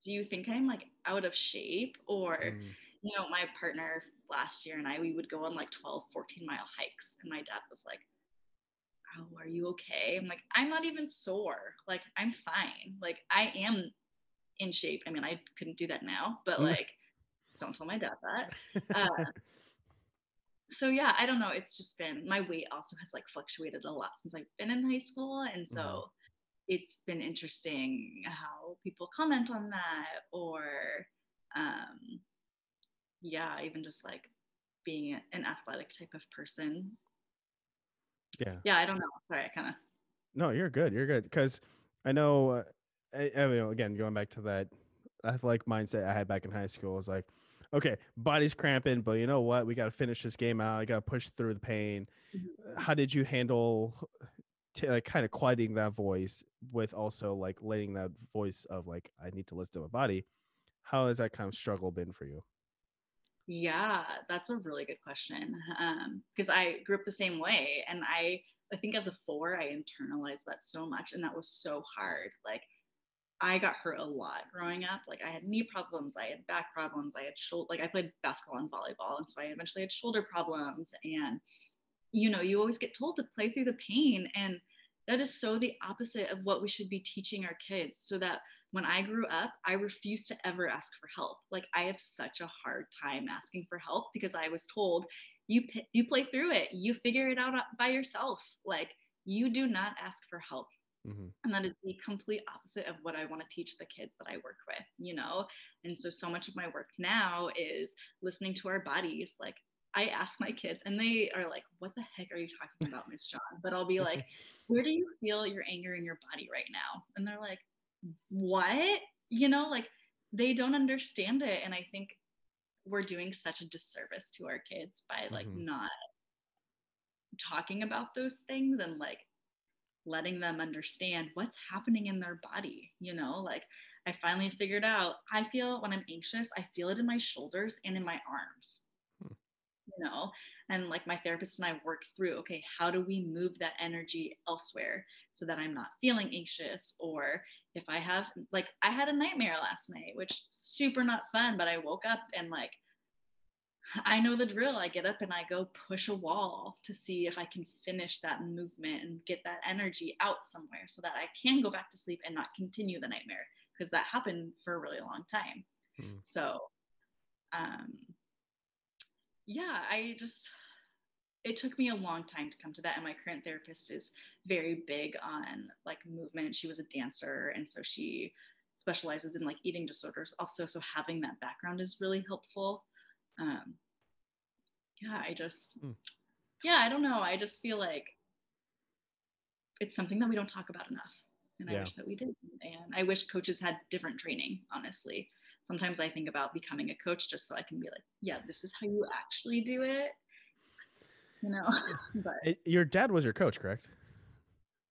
do you think I'm like out of shape? Or, Mm. my partner last year and we would go on like 12, 14-mile hikes. And my dad was like, "Oh, are you okay?" I'm like, "I'm not even sore. Like, I'm fine. Like, I am in shape." I mean, I couldn't do that now, but like, don't tell my dad that. So yeah, I don't know. It's just been my weight also has like fluctuated a lot since I've been in high school. And Hmm. so it's been interesting how people comment on that or um yeah, even just like being an athletic type of person. Yeah. Yeah, I don't know. Sorry, I kind of No, you're good. You're good. Because I know, I mean, again, going back to that athletic mindset I had back in high school, was like, okay, body's cramping, but you know what? We got to finish this game out. I got to push through the pain. Mhm. How did you handle like kind of quieting that voice with also like letting that voice of like, I need to listen to my body? How has that kind of struggle been for you? Yeah, that's a really good question. Because I grew up the same way, and I think as a four, I internalized that so much, and that was so hard. Like I got hurt a lot growing up. Like I had knee problems, I had back problems, I had shoulder. Like I played basketball and volleyball, and so I eventually had shoulder problems. And you always get told to play through the pain, and that is so the opposite of what we should be teaching our kids. So that when I grew up, I refused to ever ask for help. Like I have such a hard time asking for help because I was told you play through it, you figure it out by yourself. Like you do not ask for help. Mm-hmm. And that is the complete opposite of what I want to teach the kids that I work with. And so much of my work now is listening to our bodies. Like I ask my kids and they are like, what the heck are you talking about, Miss John? But I'll be like, where do you feel your anger in your body right now? And they're like, what? Like they don't understand it. And I think we're doing such a disservice to our kids by like Mm-hmm. not talking about those things and like letting them understand what's happening in their body. Like I finally figured out I feel when I'm anxious, I feel it in my shoulders and in my arms, you know, and like my therapist and I worked through, okay, how do we move that energy elsewhere so that I'm not feeling anxious? Or if I have, like, I had a nightmare last night, which super not fun, but I woke up and like I know the drill. I get up and I go push a wall to see if I can finish that movement and get that energy out somewhere so that I can go back to sleep and not continue the nightmare because that happened for a really long time. Mm-hmm. So, um, yeah, it took me a long time to come to that. And my current therapist is very big on like movement. She was a dancer. And so she specializes in like eating disorders also. So having that background is really helpful. Um, yeah, yeah, I don't know. I just feel like it's something that we don't talk about enough. And I Yeah. wish that we did. And I wish coaches had different training, honestly. Sometimes I think about becoming a coach just so I can be like, yeah, this is how you actually do it, you know? S- But Your dad was your coach, correct?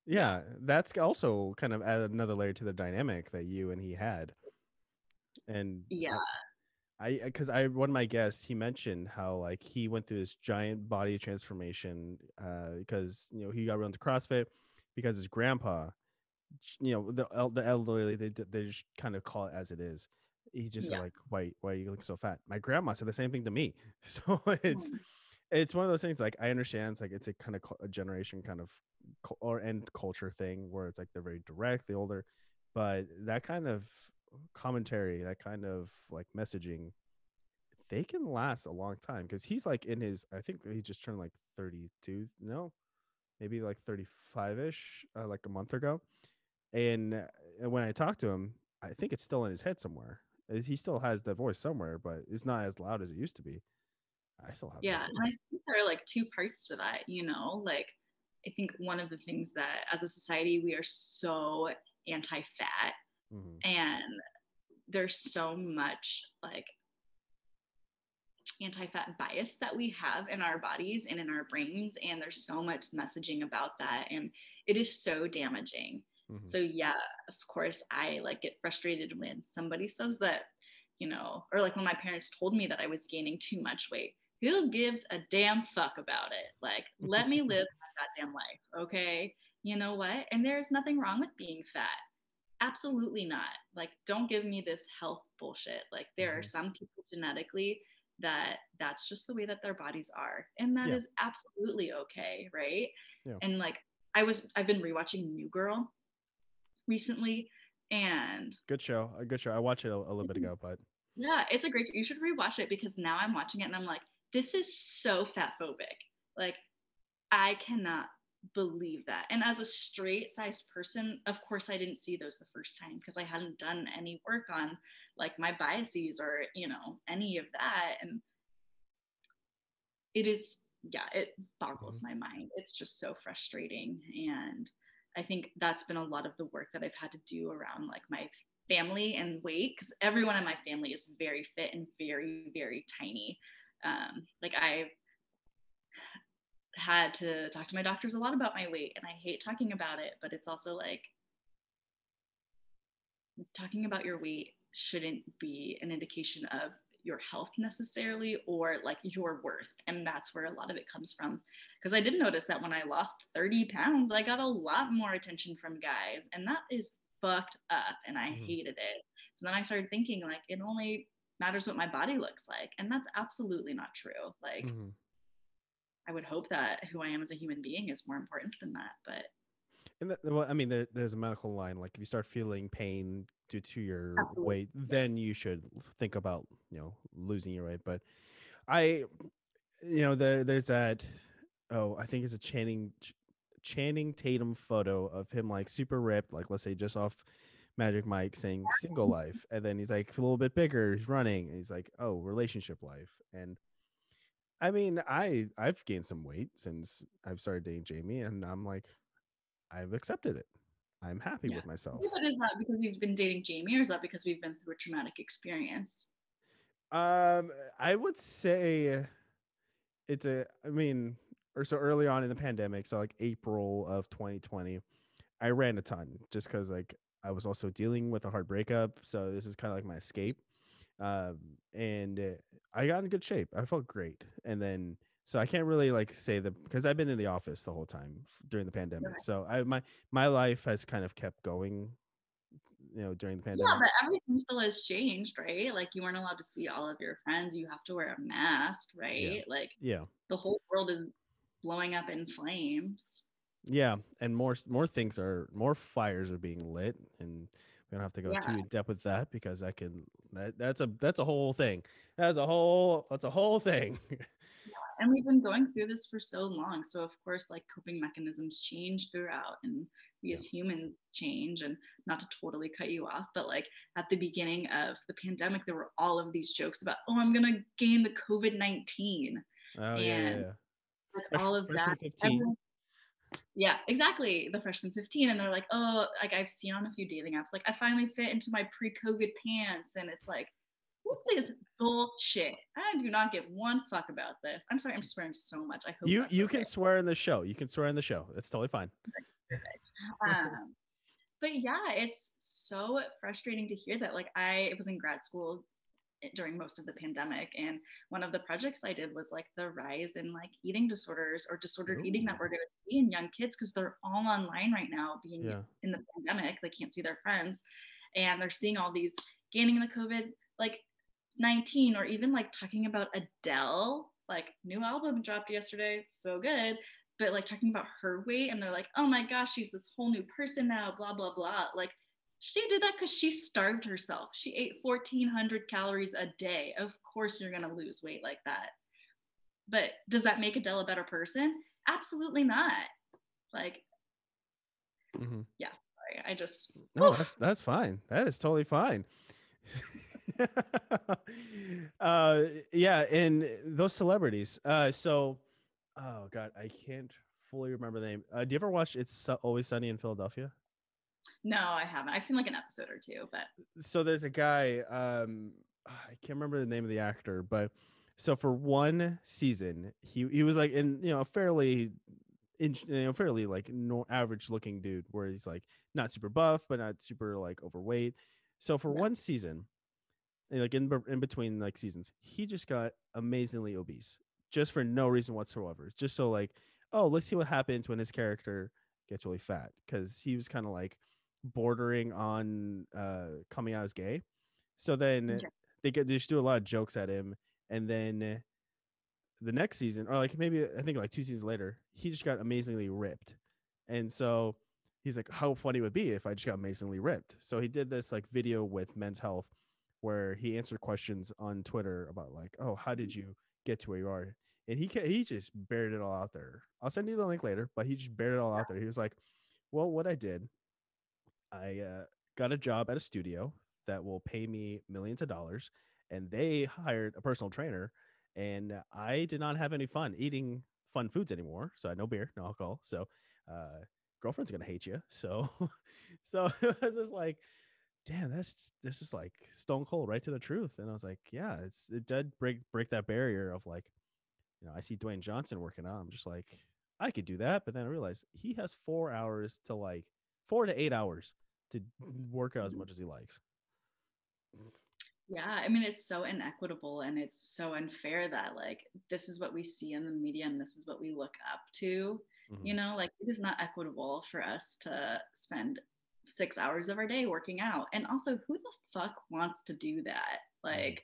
yeah, Yeah, that's also kind of added another layer to the dynamic that you and he had. And yeah, because one of my guests, he mentioned how like he went through this giant body transformation because he got really into CrossFit because his grandpa, the elderly, they just kind of call it as it is. He just said yeah. like, why are you looking so fat? My grandma said the same thing to me. So it's Mm, it's one of those things like I understand it's like it's a kind of a generation kind of or end culture thing where it's like they're very direct, the older, but that kind of commentary, that kind of like messaging, they can last a long time because he's like in his, I think he just turned like 32, no, maybe like 35-ish, like a month ago. And when I talk to him, I think it's still in his head somewhere. He still has the voice somewhere, but it's not as loud as it used to be. I still have that yeah. too. And I think there are like two parts to that. Like I think one of the things that as a society, we are so anti fat Hmm. and there's so much like anti-fat bias that we have in our bodies and in our brains, and there's so much messaging about that, and it is so damaging. Hmm. So yeah, of course I like get frustrated when somebody says that, or like when my parents told me that I was gaining too much weight. Who gives a damn fuck about it? Like, let me live my goddamn life, okay? You know what? And there's nothing wrong with being fat. Absolutely not. Like, don't give me this health bullshit. Like, there are Hmm. some people genetically that's just the way that their bodies are, and that Yeah, is absolutely okay, right? yeah. And like I've been rewatching New Girl recently, and Good show. A good show. I watched it a little bit ago, but yeah, it's a great, you should rewatch it because now I'm watching it and I'm like, this is so fat phobic. Like I cannot believe that. And as a straight sized person, of course, I didn't see those the first time because I hadn't done any work on like my biases or, any of that. And it is, yeah, it mhm. boggles my mind. It's just so frustrating. And I think that's been a lot of the work that I've had to do around like my family and weight, because everyone in my family is very fit and very, very tiny. Like I've had to talk to my doctors a lot about my weight, and I hate talking about it, but it's also like talking about your weight shouldn't be an indication of your health necessarily, or like your worth. And that's where a lot of it comes from. Because I did notice that when I lost 30 pounds, I got a lot more attention from guys. And that is fucked up. And I Mm-hmm. hated it. So then I started thinking, like, it only matters what my body looks like. And that's absolutely not true. Like, Mm-hmm. I would hope that who I am as a human being is more important than that. But And well, I mean, there's a medical line. Like, if you start feeling pain due to your absolutely. weight, then you should think about, losing your weight. But I, there's that. Oh, I think it's a Channing Tatum photo of him like super ripped, like let's say just off Magic Mike saying single life, and then he's like a little bit bigger, he's running, and he's like, oh, relationship life. And I mean, I've gained some weight since I've started dating Jamie, and I'm like, I've accepted it. I'm happy Yeah. with myself. But is that because you've been dating Jamie, or is that because we've been through a traumatic experience? Um, I would say I mean, or so early on in the pandemic, so like April of 2020, I ran a ton just because like I was also dealing with a hard breakup. So this is kind of like my escape. And I got in good shape. I felt great. And then, so I can't really like say that because I've been in the office the whole time during the pandemic. Okay. So my life has kind of kept going, during the Yeah, pandemic. but everything still has changed, right? Like you weren't allowed to see all of your friends. You have to wear a mask, Yeah. right? Like Yeah. the whole world is blowing up in flames. Yeah, and more fires are being lit, and we don't have to go Yeah. too in depth with that because that's a whole thing. That's a whole thing. And we've been going through this for so long. So of course, like coping mechanisms change throughout, and we Yeah. as humans change. And not to totally cut you off, but like at the beginning of the pandemic, there were all of these jokes about, oh, I'm gonna gain the COVID-19. Oh yeah, yeah, And yeah. like all of that, Freshman 15. everyone, yeah, exactly. The freshman 15. And they're like, oh, like I've seen on a few dating apps, like I finally fit into my pre-COVID pants. And it's like, this is bullshit. I do not give one fuck about this. I'm sorry, I'm swearing so much. I hope that's You okay. can swear in the show. You can swear in the show. It's totally fine. Perfect. Um, but yeah, it's so frustrating to hear that. Like I was in grad school during most of the pandemic, and one of the projects I did was like the rise in like eating disorders or disordered eating that Ooh. we're going to see in young kids, because they're all online right now being Yeah. in the pandemic. They can't see their friends, and they're seeing all these gaining the COVID like 19, or even like talking about Adele, like new album dropped yesterday, so good, but like talking about her weight, and they're like, oh my gosh, she's this whole new person now, blah blah blah. Like she did that because she starved herself. She ate 1,400 calories a day. Of course you're going to lose weight like that. But does that make Adele a better person? Absolutely not. Like, Hmm. yeah, sorry, I just No, that's fine. That is totally fine. Yeah, and those celebrities. Oh god, I can't fully remember the name. Do you ever watch Always Sunny in Philadelphia? no, I haven't. I've seen like an episode or two, but So there's a guy, I can't remember the name of the actor, but so for one season, he was like in, a fairly like no average looking dude, where he's like not super buff but not super like overweight. So for yeah, one season, like in between like seasons, he just got amazingly obese just for no reason whatsoever. Just so like, oh, let's see what happens when his character gets really fat, because he was kind of like bordering on coming out as gay. So then okay. they just do a lot of jokes at him, and then the next season, or like maybe I think like 2 seasons later, he just got amazingly ripped. And so he's like, how funny it would be if I just got amazingly ripped. So he did this like video with Men's Health where he answered questions on Twitter about like, oh, how did you get to where you are? And he just bared it all out there. I'll send you the link later, but he just bared it all out there. He was like, well, what I did, I got a job at a studio that will pay me millions of dollars, and they hired a personal trainer, and I did not have any fun eating fun foods anymore. So I had no beer, no alcohol. So girlfriend's gonna hate you. So, so it was just like, damn, this is like stone cold, right to the truth. And I was like, yeah, it did break that barrier of like, I see Dwayne Johnson working out. I'm just like, I could do that, but then I realized he has 4 hours to like 4 to 8 hours to work out as much as he likes. Yeah, I mean, it's so inequitable and it's so unfair that like this is what we see in the media and this is what we look up to. Mm-hmm. Like it is not equitable for us to spend 6 hours of our day working out. And also, who the fuck wants to do that? Mm-hmm. Like,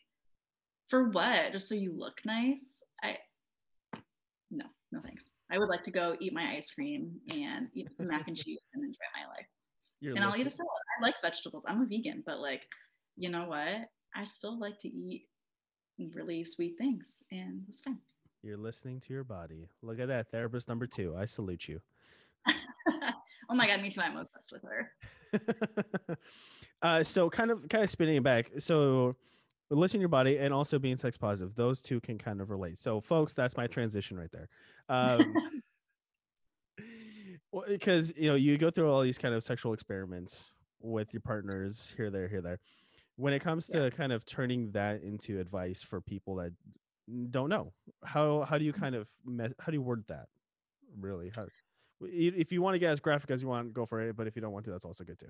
for what? Just so you look nice? No, no thanks. I would like to go eat my ice cream and eat some mac and cheese and enjoy my life. You're And I'll eat a listening. salad. I like vegetables. I'm a vegan, but like, you know what? I still like to eat really sweet things, and that's fine. You're listening to your body. Look at that, therapist number 2. I salute you. Oh my god, me too. I'm obsessed with her. So kind of spinning it back. So listening to your body and also being sex positive, those two can kind of relate. So folks, that's my transition right there. Well, because you go through all these kind of sexual experiments with your partners here, there, here, there. When it comes Yeah. to kind of turning that into advice for people that don't know, how do you kind of how do you word that? Really, how if you want to get as graphic as you want, go for it. But if you don't want to, that's also good too.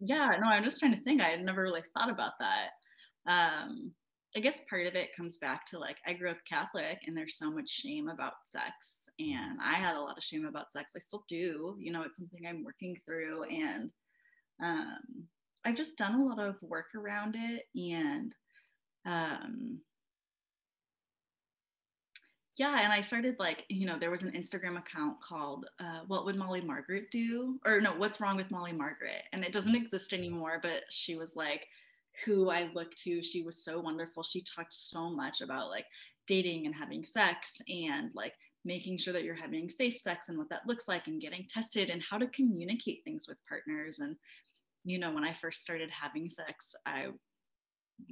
Yeah, no, I'm just trying to think. I had never really thought about that. I guess part of it comes back to like I grew up Catholic and there's so much shame about sex. Mhm. And I had a lot of shame about sex. I still do. It's something I'm working through. And I've just done a lot of work around it. And um, yeah, and I started like, there was an Instagram account called What Would Molly Margaret Do? Or no, What's Wrong with Molly Margaret? And it doesn't exist anymore, but she was like who I looked to. She was so wonderful. She talked so much about like dating and having sex and like making sure that you're having safe sex and what that looks like and getting tested and how to communicate things with partners. And, when I first started having sex, I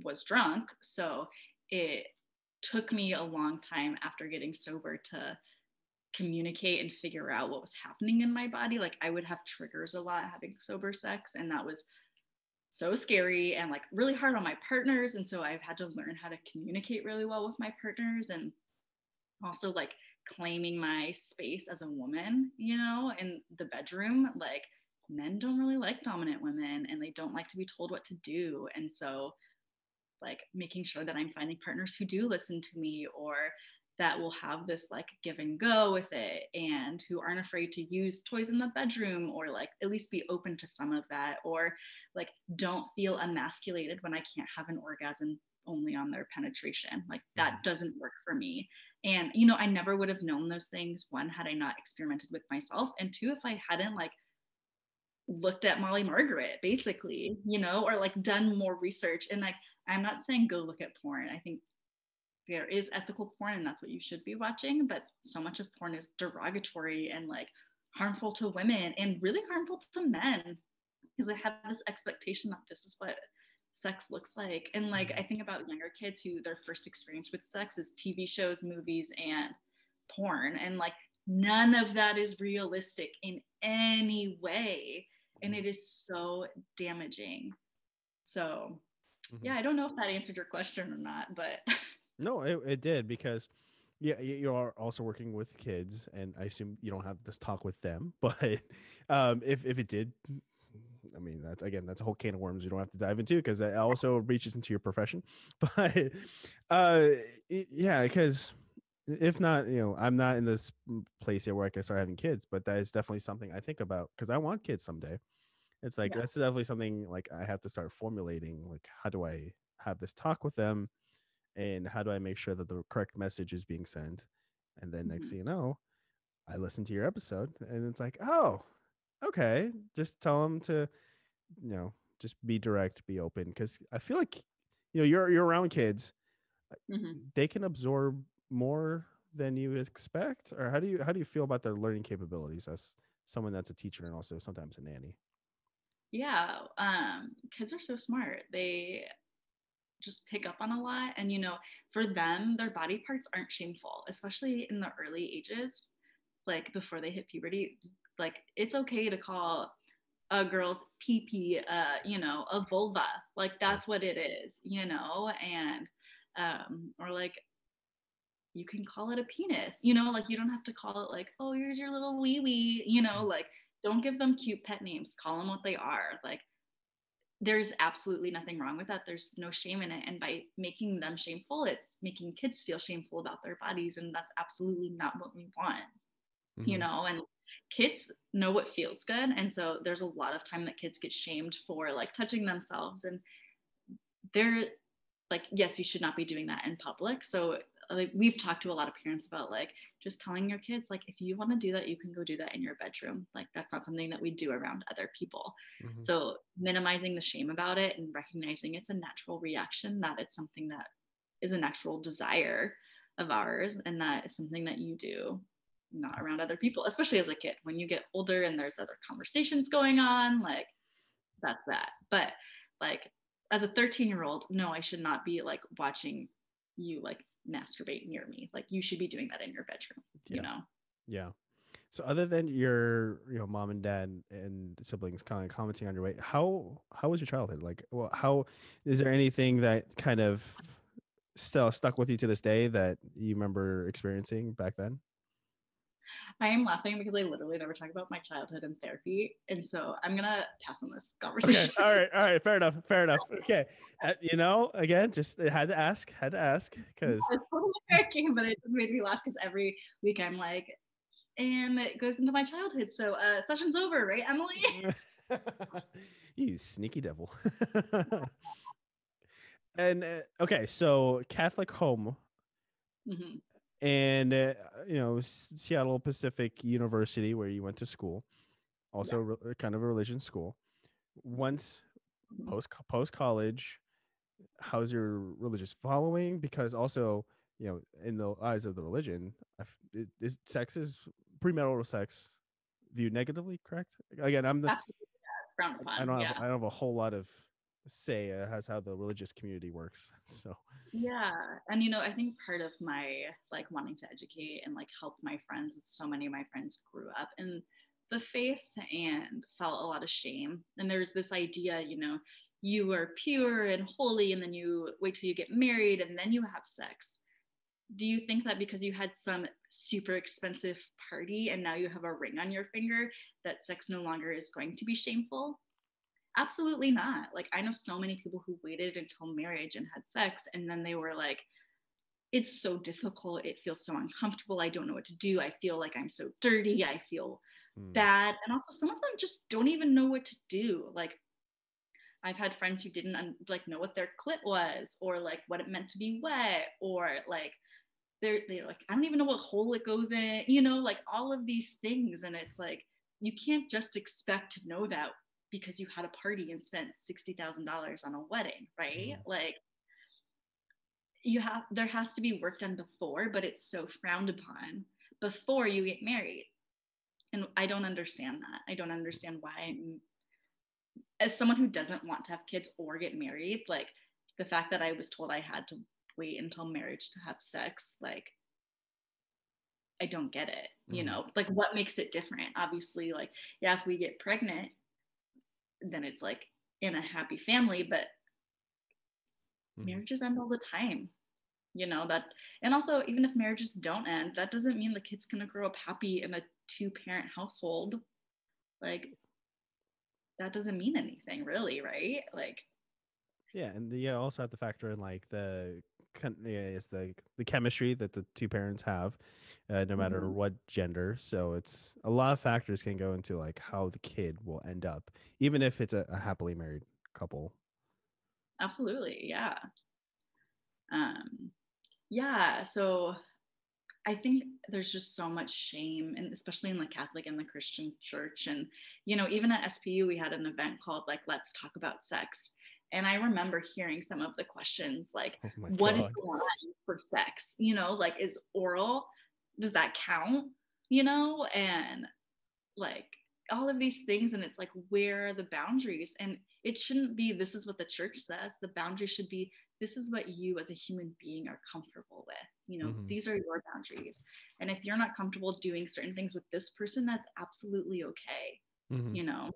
was drunk. So it took me a long time after getting sober to communicate and figure out what was happening in my body. Like I would have triggers a lot having sober sex, and that was so scary and like really hard on my partners. And so I've had to learn how to communicate really well with my partners, and also like claiming my space as a woman, in the bedroom. Like men don't really like dominant women and they don't like to be told what to do. And so like making sure that I'm finding partners who do listen to me, or that will have this like give and go with it, and who aren't afraid to use toys in the bedroom, or like at least be open to some of that, or like don't feel emasculated when I can't have an orgasm only on their penetration. Like that Mhm. doesn't work for me. And I never would have known those things, one, had I not experimented with myself, and two, if I hadn't like looked at Molly Margaret, basically, or like done more research. And like, I'm not saying go look at porn. I think there is ethical porn and that's what you should be watching. But so much of porn is derogatory and like harmful to women and really harmful to men, because they have this expectation that this is what sex looks like. And like, I think about younger kids who their first experience with sex is TV shows, movies, and porn. And like, none of that is realistic in any way. And Mhm. it is so damaging. So, yeah, Mhm. I don't know if that answered your question or not, but No, it did because yeah, you are also working with kids, and I assume you don't have this talk with them. But if it did, I mean, that's a whole can of worms you don't have to dive into because that also reaches into your profession. But uh, yeah, because if not, I'm not in this place yet where I can start having kids, but that is definitely something I think about because I want kids someday. It's like yeah. that's definitely something like I have to start formulating. Like, how do I have this talk with them? And how do I make sure that the correct message is being sent? And then next Mhm. thing you know, I listen to your episode and it's like, oh, okay. Just tell them to, just be direct, be open. Cause I feel like, you're around kids. Mhm. They can absorb more than you expect. Or how do you feel about their learning capabilities as someone that's a teacher and also sometimes a nanny? Yeah. Kids are so smart. They just pick up on a lot. And, for them, their body parts aren't shameful, especially in the early ages, like before they hit puberty. Like, it's okay to call a girl's pee-pee, you know, a vulva. Like, that's what it is, you know? And, or like, you can call it a penis, you know, like you don't have to call it like, oh, here's your little wee wee, you know, like don't give them cute pet names, call them what they are. Like, there's absolutely nothing wrong with that. There's no shame in it. And by making them shameful, it's making kids feel shameful about their bodies. And that's absolutely not what we want, you Mm-hmm. know? And kids know what feels good. And so there's a lot of time that kids get shamed for like touching themselves. And they're like, yes, you should not be doing that in public. So like we've talked to a lot of parents about like just telling your kids, like, if you want to do that, you can go do that in your bedroom. Like, that's not something that we do around other people. Mm-hmm. So minimizing the shame about it and recognizing it's a natural reaction, that it's something that is a natural desire of ours, and that is something that you do not around other people, especially as a kid. When you get older and there's other conversations going on, like that's that. But like as a 13-year-old, no, I should not be like watching you like masturbate near me. Like, you should be doing that in your bedroom, you Yeah. know? Yeah. So other than your, mom and dad and siblings kind of commenting on your weight, how was your childhood? Like, well, how is there anything that kind of still stuck with you to this day that you remember experiencing back then? I am laughing because I literally never talk about my childhood in therapy. And so I'm going to pass on this Okay. conversation. All right. All right. Fair enough. Fair enough. Okay. Again, just had to ask because It's totally fair game, but it just made me laugh because every week I'm like, and it goes into my childhood. So session's over, right, Emily? you sneaky devil. And okay, so Catholic home Mm-hmm. and Seattle Pacific University where you went to school, also Yeah. kind of a religion school. Once Mm-hmm. post college, how's your religious following? Because also, in the eyes of the religion, is sex is premarital sex viewed negatively? Correct. Again, Absolutely. Yeah. It's frowned upon. I Yeah. don't have a whole lot of say as how the religious community works. So Yeah. And you know, I think part of my like wanting to educate and like help my friends is so many of my friends grew up in the faith and felt a lot of shame. And there's this idea, you know, you are pure and holy, and then you wait till you get married and then you have sex. Do you think that because you had some super expensive party and now you have a ring on your finger, that sex no longer is going to be shameful? Absolutely not. Like, I know so many people who waited until marriage and had sex, and then they were like, it's so difficult. It feels so uncomfortable. I don't know what to do. I feel like I'm so dirty. I feel mm, bad. And also, some of them just don't even know what to do. Like, I've had friends who didn't like know what their clit was, or like what it meant to be wet, or like they're like, I don't even know what hole it goes in, you know, like all of these things. And it's like, you can't just expect to know that because you had a party and spent $60,000 on a wedding, right? mm, Like, there has to be work done before, but it's so frowned upon before you get married. And I don't understand that. I don't understand why. As someone who doesn't want to have kids or get married, like the fact that I was told I had to wait until marriage to have sex, like, I don't get it. You mm, know, like what makes it different? Obviously, like, yeah, if we get pregnant, then it's like in a happy family, but mm. marriages end all the time, you know, that. And also, even if marriages don't end, that doesn't mean the kid's gonna grow up happy in a two-parent household. Like, that doesn't mean anything really, right? Like, Yeah, and you also have to factor in like it's the chemistry that the two parents have, no matter mhm, what gender. So it's a lot of factors can go into like how the kid will end up, even if it's a happily married couple. absolutely, yeah. um yeah, so I think there's just so much shame, and especially in the Catholic and the Christian church. And, you know, even at SPU, we had an event called like, Let's Talk About Sex. And I remember hearing some of the questions like, Oh my what is god. the line for sex? You know, like, is oral, does that count? You know, and like, all of these things. And it's like, where are the boundaries? And it shouldn't be, this is what the church says. The boundary should be, this is what you as a human being are comfortable with. You know, Mm-hmm. these are your boundaries. And if you're not comfortable doing certain things with this person, that's absolutely okay. Mm-hmm. You know,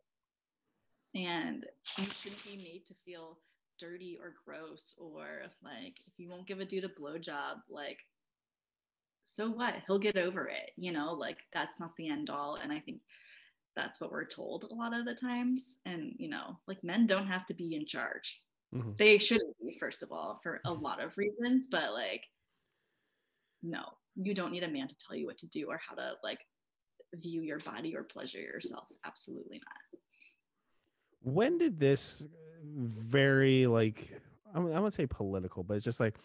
and you shouldn't be made to feel dirty or gross, or like, if you won't give a dude a blowjob, like, so what? He'll get over it, you know, like that's not the end all. And I think that's what we're told a lot of the times. And, you know, like men don't have to be in charge. Mm-hmm. They shouldn't be, first of all, for a lot of reasons, but like, no, you don't need a man to tell you what to do or how to like view your body or pleasure yourself. Absolutely not. When did this very like I wouldn't say political, but it's just like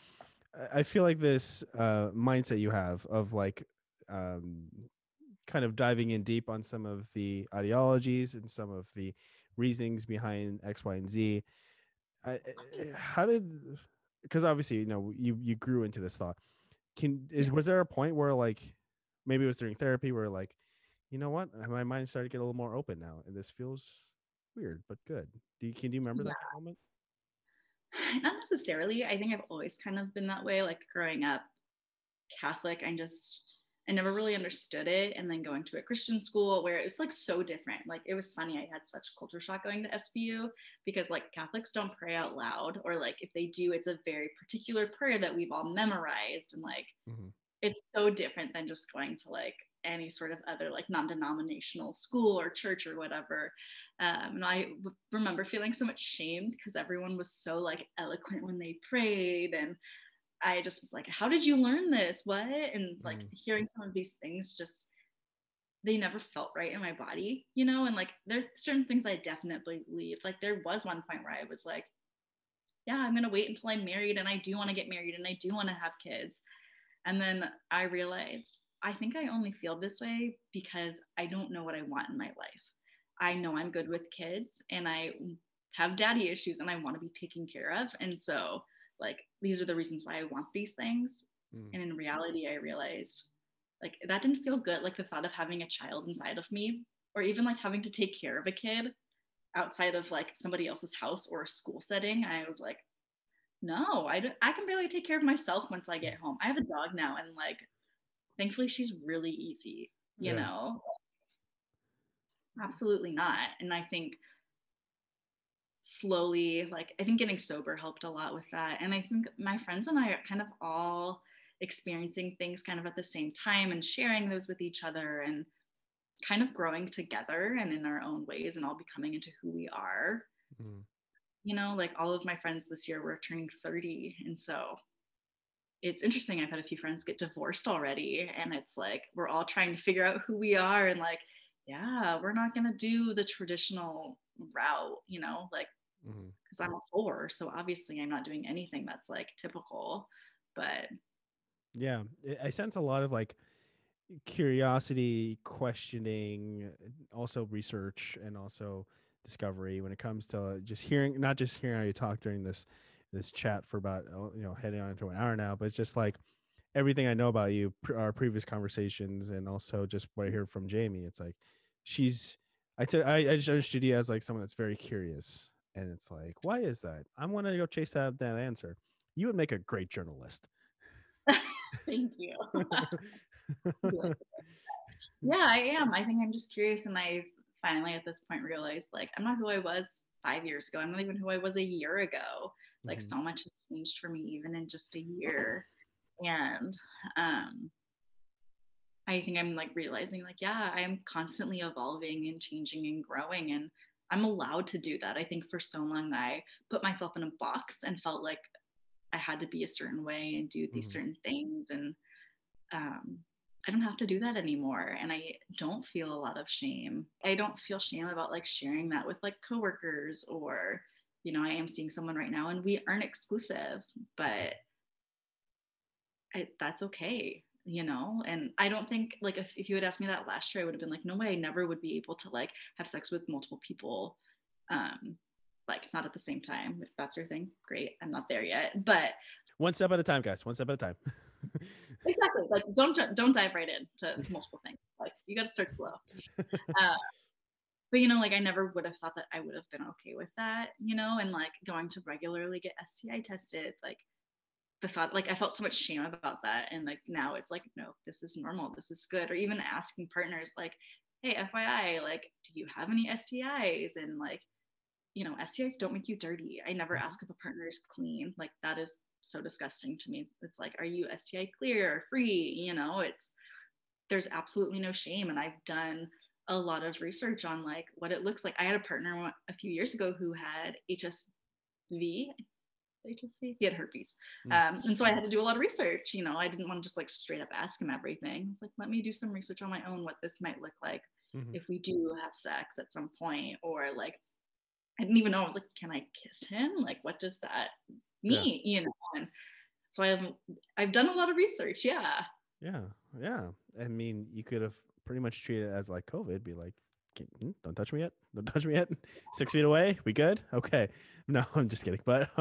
I feel like this mindset you have of like um, kind of diving in deep on some of the ideologies and some of the reasonings behind X, Y, and Z. How did? Because obviously, you know, you grew into this thought. Yeah. Was there a point where like maybe it was during therapy where like, you know what, my mind started to get a little more open now, and this feels weird but good. Can you remember Yeah. that moment? Not necessarily. I think I've always kind of been that way. Like growing up Catholic, I never really understood it. And then going to a Christian school where it was like so different. Like it was funny. I had such culture shock going to SBU because like Catholics don't pray out loud, or like if they do, it's a very particular prayer that we've all memorized. And like Mm-hmm. it's so different than just going to like any sort of other like non-denominational school or church or whatever. And remember feeling so much shamed because everyone was so like eloquent when they prayed, and I just was like, how did you learn this? What? And like Mm-hmm. hearing some of these things, just they never felt right in my body, you know? And like there's certain things I definitely believe. Like there was one point where I was like, yeah, I'm gonna wait until I'm married, and I do want to get married, and I do want to have kids. And then I realized I think I only feel this way because I don't know what I want in my life. I know I'm good with kids, and I have daddy issues, and I want to be taken care of. And so, like, these are the reasons why I want these things. Mm-hmm. And in reality, I realized like that didn't feel good. Like the thought of having a child inside of me, or even like having to take care of a kid outside of like somebody else's house or a school setting, I was like, no, I can barely take care of myself once I get home. I have a dog now, and like, thankfully, she's really easy, you Yeah. know? Absolutely not. And I think slowly, like, I think getting sober helped a lot with that. And I think my friends and I are kind of all experiencing things kind of at the same time and sharing those with each other and kind of growing together and in our own ways and all becoming into who we are. Mm-hmm. You know, like all of my friends this year were turning 30. And so it's interesting. I've had a few friends get divorced already, and it's like we're all trying to figure out who we are, and like, yeah, we're not going to do the traditional route, you know, like, Mm-hmm. because I'm a four, so obviously I'm not doing anything that's like typical. But Yeah, I sense a lot of like curiosity, questioning, also research, and also discovery when it comes to just hearing, not just hearing how you talk during this chat for about heading on into an hour now, but it's just like everything I know about you, our previous conversations, and also just what I hear from Jamie. It's like she's I just understood you as like someone that's very curious, and it's like, why is that? I want to go chase that answer. You would make a great journalist. thank you. Yeah, I am. I think I'm just curious, and I finally at this point realized like I'm not who I was 5 years ago. I'm not even who I was a year ago. Like Mhm. so much has changed for me even in just a year. And um I think I'm like realizing like, yeah, I'm constantly evolving and changing and growing, and I'm allowed to do that. I think for so long I put myself in a box and felt like I had to be a certain way and do these Mhm. certain things. And um, I don't have to do that anymore. And I don't feel a lot of shame. I don't feel shame about like sharing that with like coworkers, or, you know, I am seeing someone right now and we aren't exclusive, but that's okay, you know? And I don't think like if you had asked me that last year, I would have been like, no way, I never would be able to like have sex with multiple people. Um, like not at the same time. If that's your thing, great. I'm not there yet. But One step at a time, guys. One step at a time. exactly, like don't dive right into multiple things. Like you got to start slow. Uh, but like I never would have thought that I would have been okay with that, and like going to regularly get STI tested, like the thought, like I felt so much shame about that. And like now it's like, no, this is normal, this is good. Or even asking partners like, hey, FYI, like, do you have any STIs? And like, STIs don't make you dirty. I never ask if a partner is clean. Like that is so disgusting to me. It's like, are you STI clear or free? There's absolutely no shame. And I've done a lot of research on like what it looks like. I had a partner a few years ago who had HSV. He had herpes. And so I had to do a lot of research. I didn't want to just like straight up ask him everything. I was like, let me do some research on my own, what this might look like if we do have sex at some point. Or like, I didn't even know. I was like, can I kiss him? Like, what does that mean? And so I've done a lot of research. Yeah. Yeah. I mean, you could have pretty much treated it as like COVID, be like, don't touch me yet. Don't touch me yet. 6 feet away. We good? Okay. No, I'm just kidding. But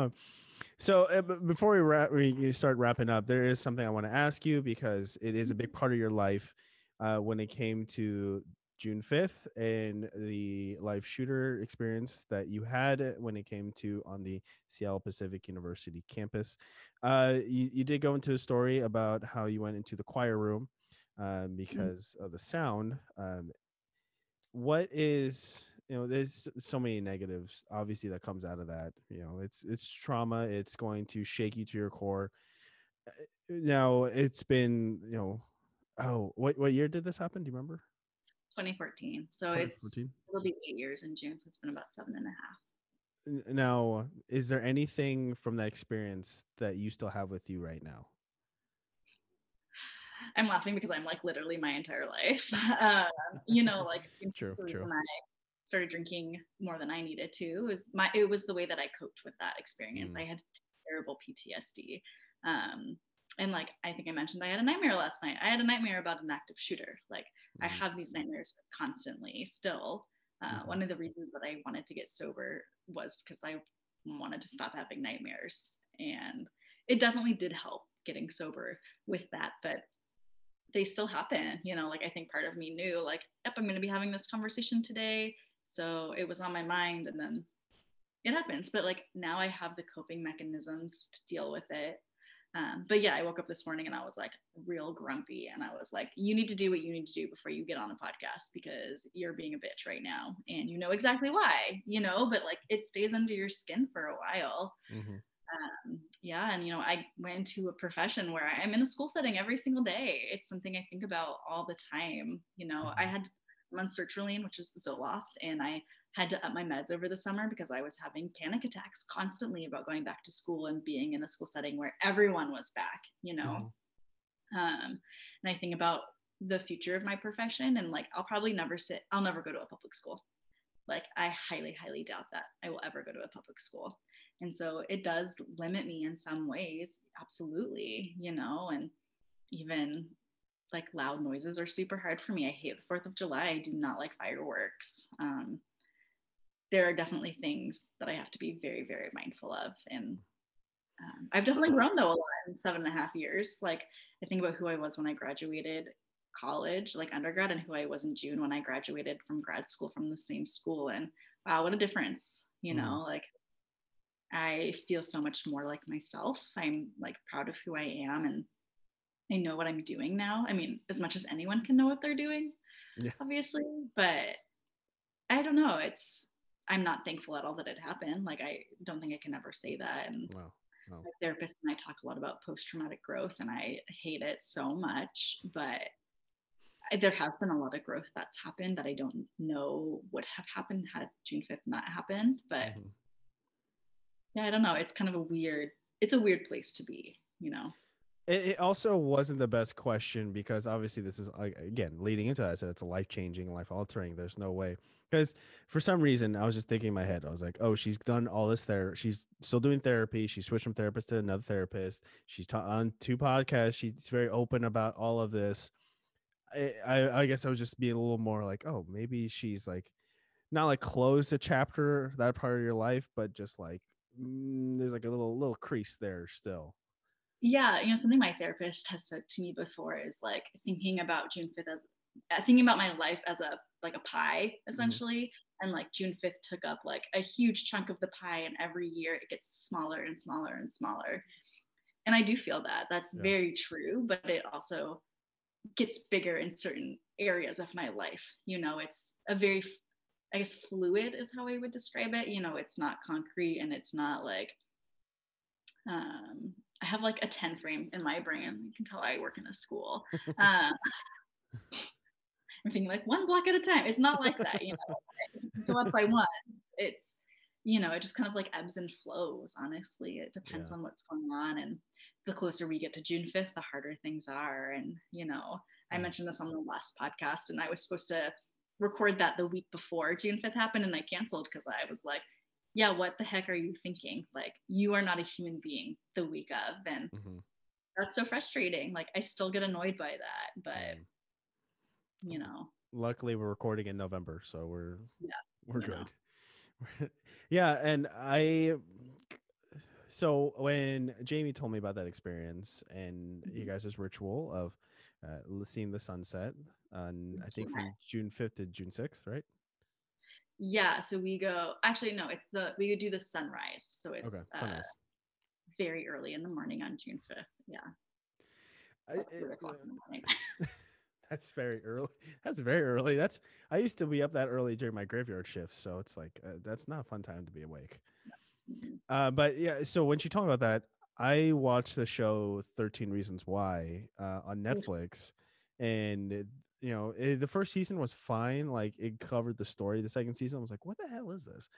so before we start wrapping up, there is something I want to ask you because it is a big part of your life when it came to June 5th and the live shooter experience that you had when it came to on the Seattle Pacific University campus. You did go into a story about how you went into the choir room because of the sound. What is, there's so many negatives obviously that comes out of that. It's trauma. It's going to shake you to your core. Now it's been, oh, what year did this happen? Do you remember? 2014. So 2014. it'll be 8 years in June. So it's been about 7.5. Now, is there anything from that experience that you still have with you right now? I'm laughing because I'm like literally my entire life. Like True. the reason I started drinking more than I needed to it was the way that I coped with that experience. I had terrible PTSD. And like I think I mentioned, I had a nightmare last night. I had a nightmare about an active shooter. Like I have these nightmares constantly still. One of the reasons that I wanted to get sober was because I wanted to stop having nightmares. And it definitely did help getting sober with that. But they still happen, like I think part of me knew like, yep, I'm going to be having this conversation today. So it was on my mind and then it happens. But like now I have the coping mechanisms to deal with it. But yeah, I woke up this morning and I was like real grumpy. And I was like, you need to do what you need to do before you get on a podcast because you're being a bitch right now. And you know exactly why, but like it stays under your skin for a while. Yeah. And, I went into a profession where I'm in a school setting every single day. It's something I think about all the time. I'm on sertraline, which is Zoloft, and I had to up my meds over the summer because I was having panic attacks constantly about going back to school and being in a school setting where everyone was back, and I think about the future of my profession and like, I'll never go to a public school. Like I highly, highly doubt that I will ever go to a public school. And so it does limit me in some ways. Absolutely. And even like loud noises are super hard for me. I hate the 4th of July. I do not like fireworks. There are definitely things that I have to be very, very mindful of. And I've definitely grown though a lot in 7.5 years. Like I think about who I was when I graduated college, like undergrad, and who I was in June when I graduated from grad school from the same school. And wow, what a difference, like I feel so much more like myself. I'm like proud of who I am and I know what I'm doing now. I mean, as much as anyone can know what they're doing, obviously, but I don't know. I'm not thankful at all that it happened. Like, I don't think I can ever say that. And my therapist and I talk a lot about post-traumatic growth and I hate it so much, but there has been a lot of growth that's happened that I don't know would have happened had June 5th not happened. But yeah, I don't know. It's kind of it's a weird place to be, It also wasn't the best question because obviously this is, again, leading into that, I said it's a life-changing, life-altering. There's no way. Because for some reason, I was just thinking in my head, I was like, oh, she's done all this therapy. She's still doing therapy. She switched from therapist to another therapist. She's on 2 podcasts. She's very open about all of this. I guess I was just being a little more like, oh, maybe she's like, not like closed a chapter, that part of your life, but just like, there's like a little crease there still. Yeah, something my therapist has said to me before is like thinking about June 5th as thinking about my life as a pie, essentially. And like June 5th took up like a huge chunk of the pie, and every year it gets smaller and smaller and smaller. And I do feel that that's Yeah. very true, but it also gets bigger in certain areas of my life. It's a very, I guess, fluid is how I would describe it. It's not concrete, and it's not like, I have like a 10 frame in my brain. You can tell I work in a school. Um, I'm thinking like one block at a time. It's not like that, go up by one. It's, it just kind of like ebbs and flows, honestly. It depends Yeah. on what's going on. And the closer we get to June 5th, the harder things are. And, I mentioned this on the last podcast, and I was supposed to record that the week before June 5th happened, and I canceled because I was like, yeah, what the heck are you thinking? Like, you are not a human being the week of. And that's so frustrating. Like, I still get annoyed by that, but Luckily, we're recording in November, so we're yeah, good. Yeah, and so when Jamie told me about that experience and you guys' ritual of seeing the sunset on, I think, from June 5th to June 6th, right? Yeah, so we go, actually no, we do the sunrise, so it's sunrise. very early in the morning on June 5th. Yeah, like 3 o'clock in the morning. That's very early. That's very early. I used to be up that early during my graveyard shifts, so it's like that's not a fun time to be awake. But yeah, so when you talk about that, I watched the show 13 Reasons Why on Netflix, and the first season was fine. Like, it covered the story. The second season, I was like, what the hell is this?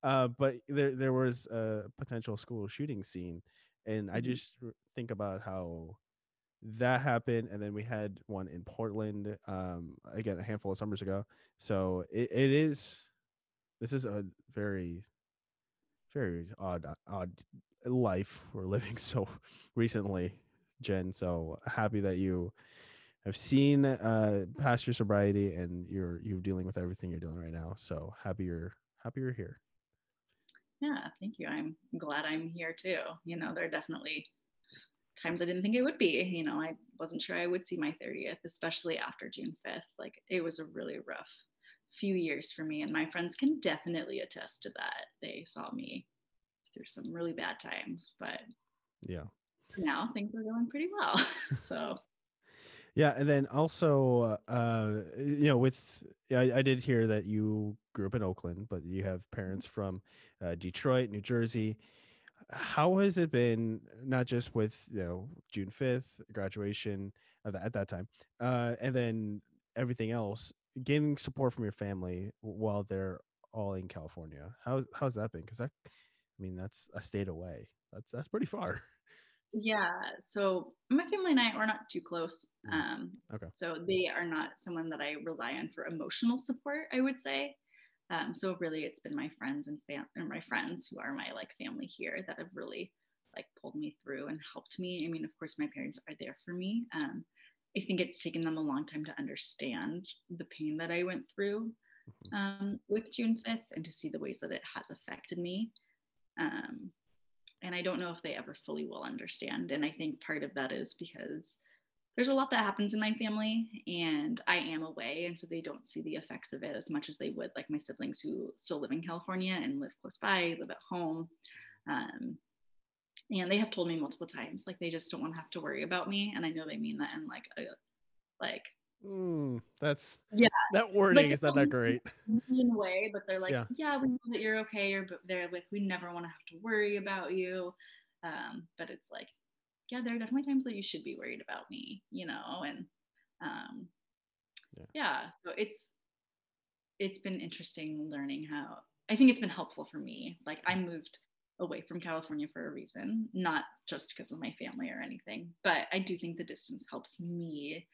But there was a potential school shooting scene, and I just think about how that happened, and then we had one in Portland again a handful of summers ago. So this is a very, very odd life we're living so recently, Jen. So happy that you have seen past your sobriety, and you're dealing with everything you're doing right now. So happy you're here. Yeah, thank you. I'm glad I'm here too. There are definitely times I didn't think it would be. I wasn't sure I would see my 30th, especially after June 5th. Like, it was a really rough few years for me, and my friends can definitely attest to that. They saw me through some really bad times, but Yeah, now things are going pretty well. So yeah, and then also I did hear that you grew up in Oakland, but you have parents from Detroit, New Jersey. How has it been, not just with June 5th graduation at that time, and then everything else, gaining support from your family while they're all in California? How's that been? Because that's a state away. That's pretty far. yeah, so my family and I are not too close. Okay. So they are not someone that I rely on for emotional support, I would say. So really, it's been my friends and my friends who are my like family here that have really like pulled me through and helped me. I mean, of course, my parents are there for me. I think it's taken them a long time to understand the pain that I went through with June 5th, and to see the ways that it has affected me. And I don't know if they ever fully will understand. And I think part of that is because there's a lot that happens in my family, and I am away. And so they don't see the effects of it as much as they would, like my siblings who still live in California and live close by, live at home. And they have told me multiple times, like, they just don't want to have to worry about me. And I know they mean that in like, that's yeah, that wording like is not that great. in a way, but they're like, Yeah. yeah, we know that you're okay. But they're like, we never want to have to worry about you. But it's like, yeah, there are definitely times that you should be worried about me, and yeah, so it's been interesting learning how, I think it's been helpful for me. Like, I moved away from California for a reason, not just because of my family or anything, but I do think the distance helps me,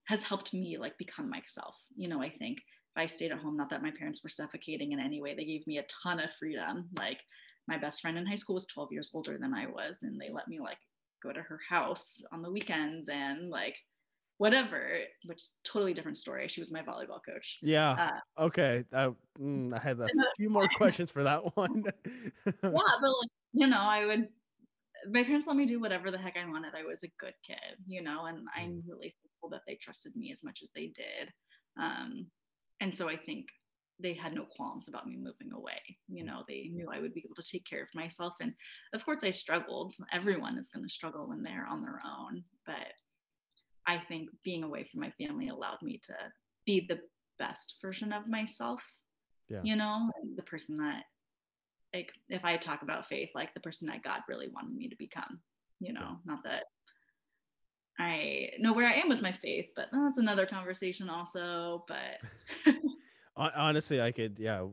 has helped me like become myself. I think if I stayed at home, not that my parents were suffocating in any way, they gave me a ton of freedom. Like, my best friend in high school was 12 years older than I was, and they let me like go to her house on the weekends and like whatever, which is totally different story. She was my volleyball coach. Yeah. Okay. I had a few more questions for that one. Yeah, but like, I would, my parents let me do whatever the heck I wanted. I was a good kid, and I'm really thankful that they trusted me as much as they did. And so I think they had no qualms about me moving away. You know, they knew I would be able to take care of myself. And of course, I struggled. Everyone is going to struggle when they're on their own. But I think being away from my family allowed me to be the best version of myself, Yeah. you know, and the person that, like, if I talk about faith, like the person that God really wanted me to become, you know, not that I know where I am with my faith, but that's another conversation also. But Honestly, I could, yeah.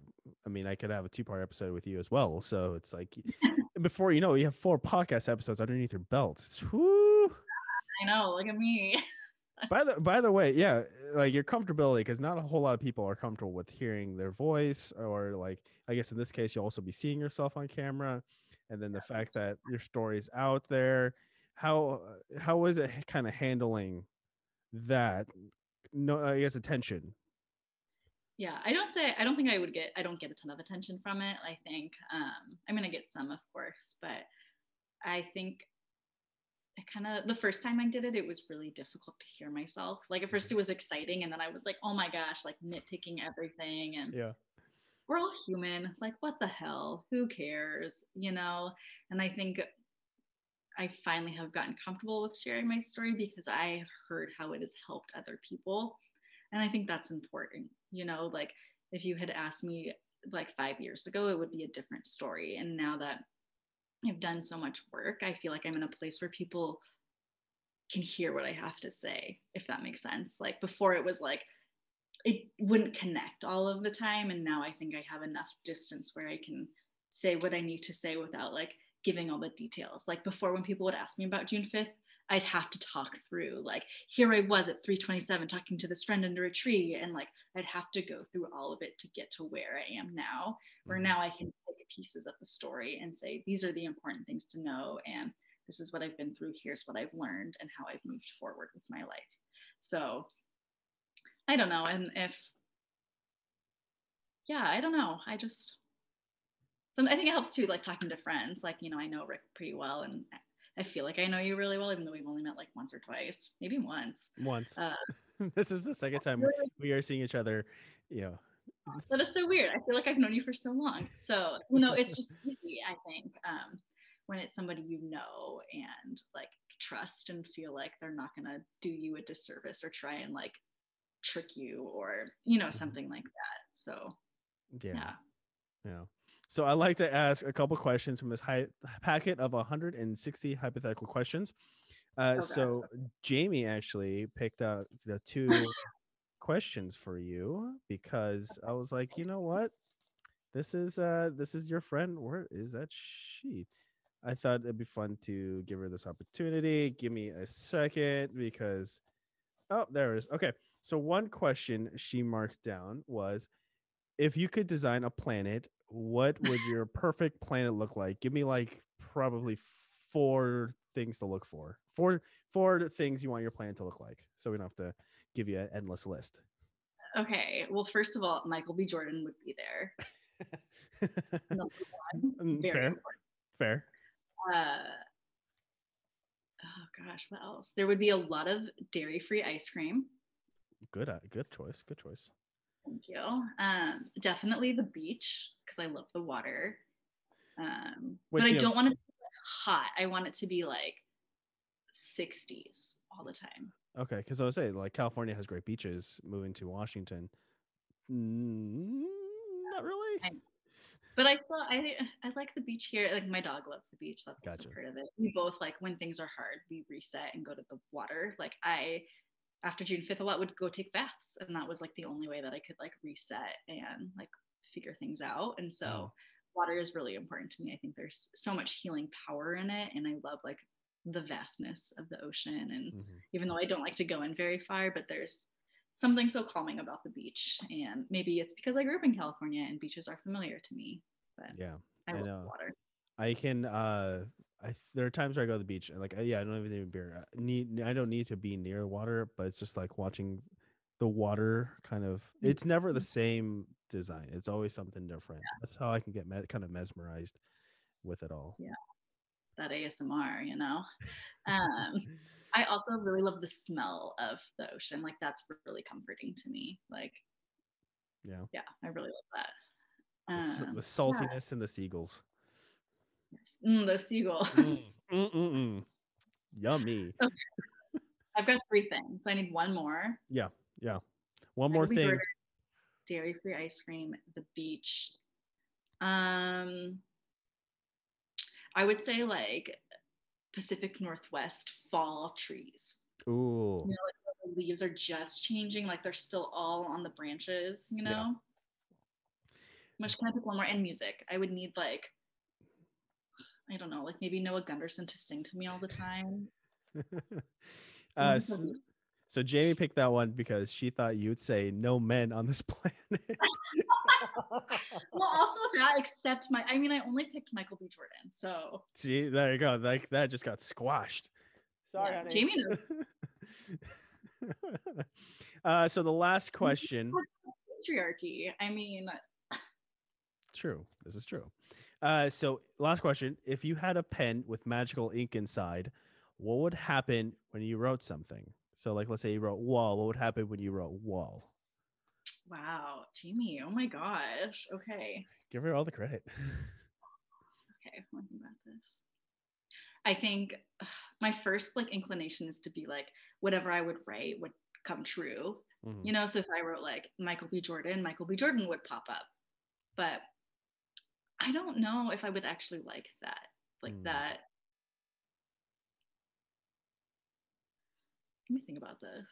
I mean, I could have a 2-part episode with you as well. So it's like, before you know, you have 4 podcast episodes underneath your belt. Whoo! I know, look at me. By the way, yeah, like your comfortability, because not a whole lot of people are comfortable with hearing their voice, or like, I guess in this case, you'll also be seeing yourself on camera, and then the fact that your story's out there. How is it kind of handling that? No, I guess attention. Yeah, I don't think I don't get a ton of attention from it. I think I'm gonna get some, of course, but I think it kind of, the first time I did it, it was really difficult to hear myself. Like at first it was exciting, and then I was like, oh my gosh, like nitpicking everything. And Yeah. we're all human. Like, what the hell? Who cares? You know? And I think I finally have gotten comfortable with sharing my story because I have heard how it has helped other people. And I think that's important. You know, like if you had asked me like 5 years ago, it would be a different story. And now that I've done so much work, I feel like I'm in a place where people can hear what I have to say, if that makes sense. Like before, it was like it wouldn't connect all of the time. And now I think I have enough distance where I can say what I need to say without like giving all the details. Like before, when people would ask me about June 5th, I'd have to talk through, like, here I was at 3:27 talking to this friend under a tree. And like, I'd have to go through all of it to get to where I am now, where now I can take pieces of the story and say, these are the important things to know. And this is what I've been through. Here's what I've learned and how I've moved forward with my life. So I don't know. And if, yeah, I don't know. I think it helps too, like talking to friends. Like, you know, I know Rick pretty well, and I feel like I know you really well, even though we've only met like once or twice, maybe once. Once. Uh, This is the second time we are seeing each other, you know. but it's so weird. I feel like I've known you for so long. So, you know, it's just easy, I think, when it's somebody you know and like trust and feel like they're not going to do you a disservice or try and like trick you or, you know, something like that. So, Yeah. yeah. Yeah. So I like to ask a couple questions from this packet of 160 hypothetical questions. Oh, gosh. So Jamie actually picked out the 2 questions for you, because I was like, you know what? This is your friend. Where is that sheet? I thought it'd be fun to give her this opportunity. Give me a second, because oh, there it is. Okay. So one question she marked down was, if you could design a planet, what would your perfect planet look like? Give me like probably 4 things to look for. Four things you want your planet to look like, so we don't have to give you an endless list. Okay. Well, first of all, Michael B. Jordan would be there. Number one, very Fair, important. fair. Uh, oh gosh, what else? There would be a lot of dairy-free ice cream. Good choice. Good choice. Thank you. Definitely the beach because I love the water. But Which, I don't want it to be like hot. I want it to be like 60s all the time. okay, because I was saying, like, California has great beaches. Moving to Washington, not really. I, but I like the beach here. Like my dog loves the beach. That's also Gotcha. part of it. We both like when things are hard, we reset and go to the water. Like I after June 5th a lot would go take baths, and that was like the only way that I could like reset and like figure things out. And so water is really important to me. I think there's so much healing power in it, and I love like the vastness of the ocean. And even though I don't like to go in very far, but there's something so calming about the beach. And maybe it's because I grew up in California and beaches are familiar to me, but Yeah, I and love water. I can there are times where I go to the beach and like yeah, I don't even need beer. I don't need to be near water, but it's just like watching the water kind of, it's never the same design. It's always something different. That's how I can get kind of mesmerized with it all. Yeah, that ASMR, you know. Um, I also really love the smell of the ocean. Like that's really comforting to me. Like Yeah. Yeah, I really love The that. saltiness and the seagulls. Yes. The seagulls. Yummy. Okay, I've got 3 things. So I need one more. Yeah. Yeah. One more Michael B. thing. Jordan, dairy-free ice cream, the beach. Um, I would say like Pacific Northwest fall trees. Ooh. You know, like the leaves are just changing, like they're still all on the branches, you Yeah. know? Which can I pick one more? And music. I would need like, I don't know, like maybe Noah Gunderson to sing to me all the time. so, so Jamie picked that one because she thought you'd say no men on this planet. Well, also that, except I mean, I only picked Michael B. Jordan. So See, there you go. Like that just got squashed. Sorry, yeah, honey. Jamie knows. So the last question. Patriarchy. I mean, True. This is true. So last question. If you had a pen with magical ink inside, what would happen when you wrote something? So like, let's say you wrote wall. What would happen when you wrote wall? wow, Jamie. Oh my gosh. Okay. Give her all the credit. Okay. Let me think about this. I think my first like inclination is to be like whatever I would write would come true. Mhm. You know, so if I wrote like Michael B. Jordan, Michael B. Jordan would pop up. But I don't know if I would actually like that. Like that. Let me think about this.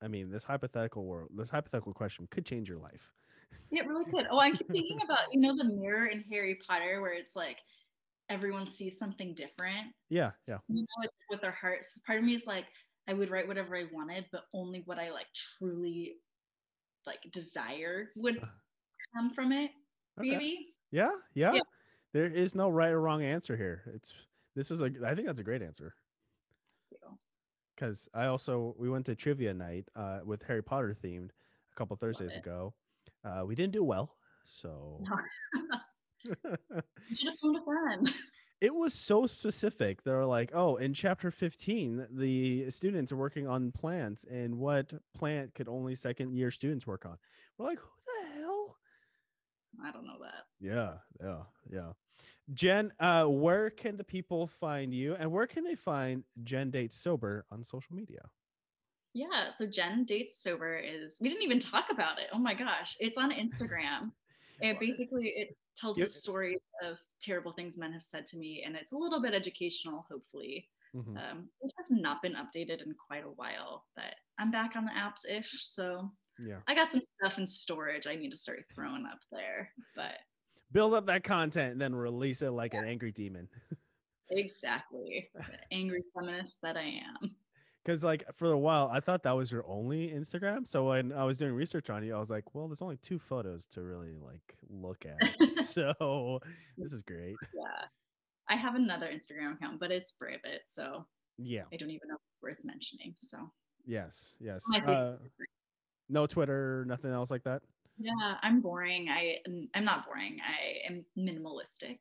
I mean, this hypothetical question could change your life. It really could. Oh, I keep thinking about, you know, the mirror in Harry Potter where it's like everyone sees something different. Yeah, yeah. You know, it's with their hearts. Part of me is like, I would write whatever I wanted, but only what I like truly like desire would come from it, Okay. maybe. Yeah, yeah. Yeah. There is no right or wrong answer here. I think that's a great answer. Because we went to trivia night with Harry Potter themed a couple Thursdays ago. We didn't do well, so You should have phoned a friend. it was so specific. They were like, "Oh, in chapter 15, the students are working on plants, and what plant could only second year students work on?" We're like, "Who the hell?" I don't know that. Yeah. Jen, where can the people find you, and where can they find Jen Dates Sober on social media? Yeah, so Jen Dates Sober we didn't even talk about it. Oh my gosh. It's on Instagram. And basically it tells the stories of terrible things men have said to me, and it's a little bit educational, hopefully. It has not been updated in quite a while, but I'm back on the apps ish. So Yeah. I got some stuff in storage I need to start throwing up there. But build up that content and then release it like an angry demon. Exactly. The angry feminist that I am. Because like for a while, I thought that was your only Instagram. So when I was doing research on you, I was like, well, there's only 2 photos to really like look at. So this is great. Yeah. I have another Instagram account, but it's private, so Yeah. I don't even know if it's worth mentioning. So Yes. No Twitter, nothing else like that. Yeah, I'm boring. I'm not boring. I am minimalistic.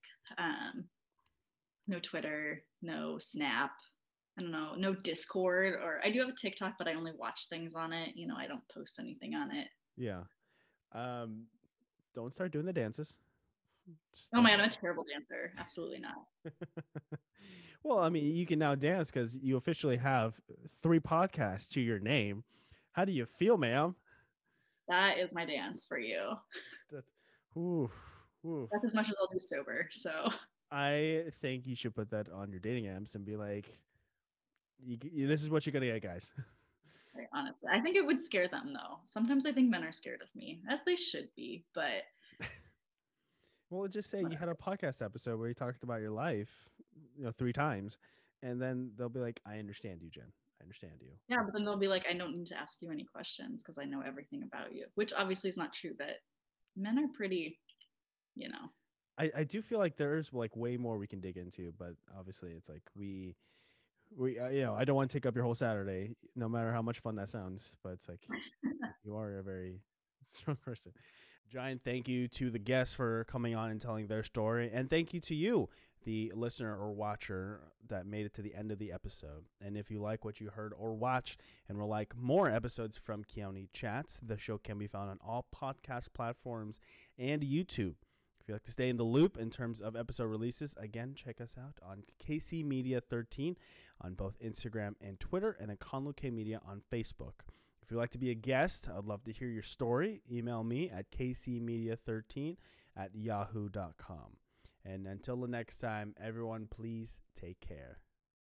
No Twitter, no Snap. I don't know, no Discord, or I do have a TikTok, but I only watch things on it. You know, I don't post anything on it. Yeah. Don't start doing the dances. Oh man, I'm a terrible dancer. Absolutely not. Well, I mean, you can now dance because you officially have 3 podcasts to your name. How do you feel, ma'am? That is my dance for you. That's as much as I'll do sober. So I think you should put that on your dating apps and be like, this is what you're gonna get, guys. Right, honestly, I think it would scare them though. Sometimes I think men are scared of me, as they should be. But well, just say you had a podcast episode where you talked about your life, 3 times, and then they'll be like, "I understand you, Jen. I understand you." Yeah, but then they'll be like, I don't need to ask you any questions because I know everything about you, which obviously is not true, but men are pretty, you know. I do feel like there's like way more we can dig into, but obviously it's like we I don't want to take up your whole Saturday, no matter how much fun that sounds, but it's like you are a very strong person. Giant thank you to the guests for coming on and telling their story, and thank you to you, the listener or watcher that made it to the end of the episode. And if you like what you heard or watched and would like more episodes from Keoni Chats, the show can be found on all podcast platforms and YouTube. If you'd like to stay in the loop in terms of episode releases, again, check us out on KC Media 13 on both Instagram and Twitter, and then Conluke Media on Facebook. If you'd like to be a guest, I'd love to hear your story. Email me at kcmedia13@yahoo.com. And until the next time, everyone, please take care.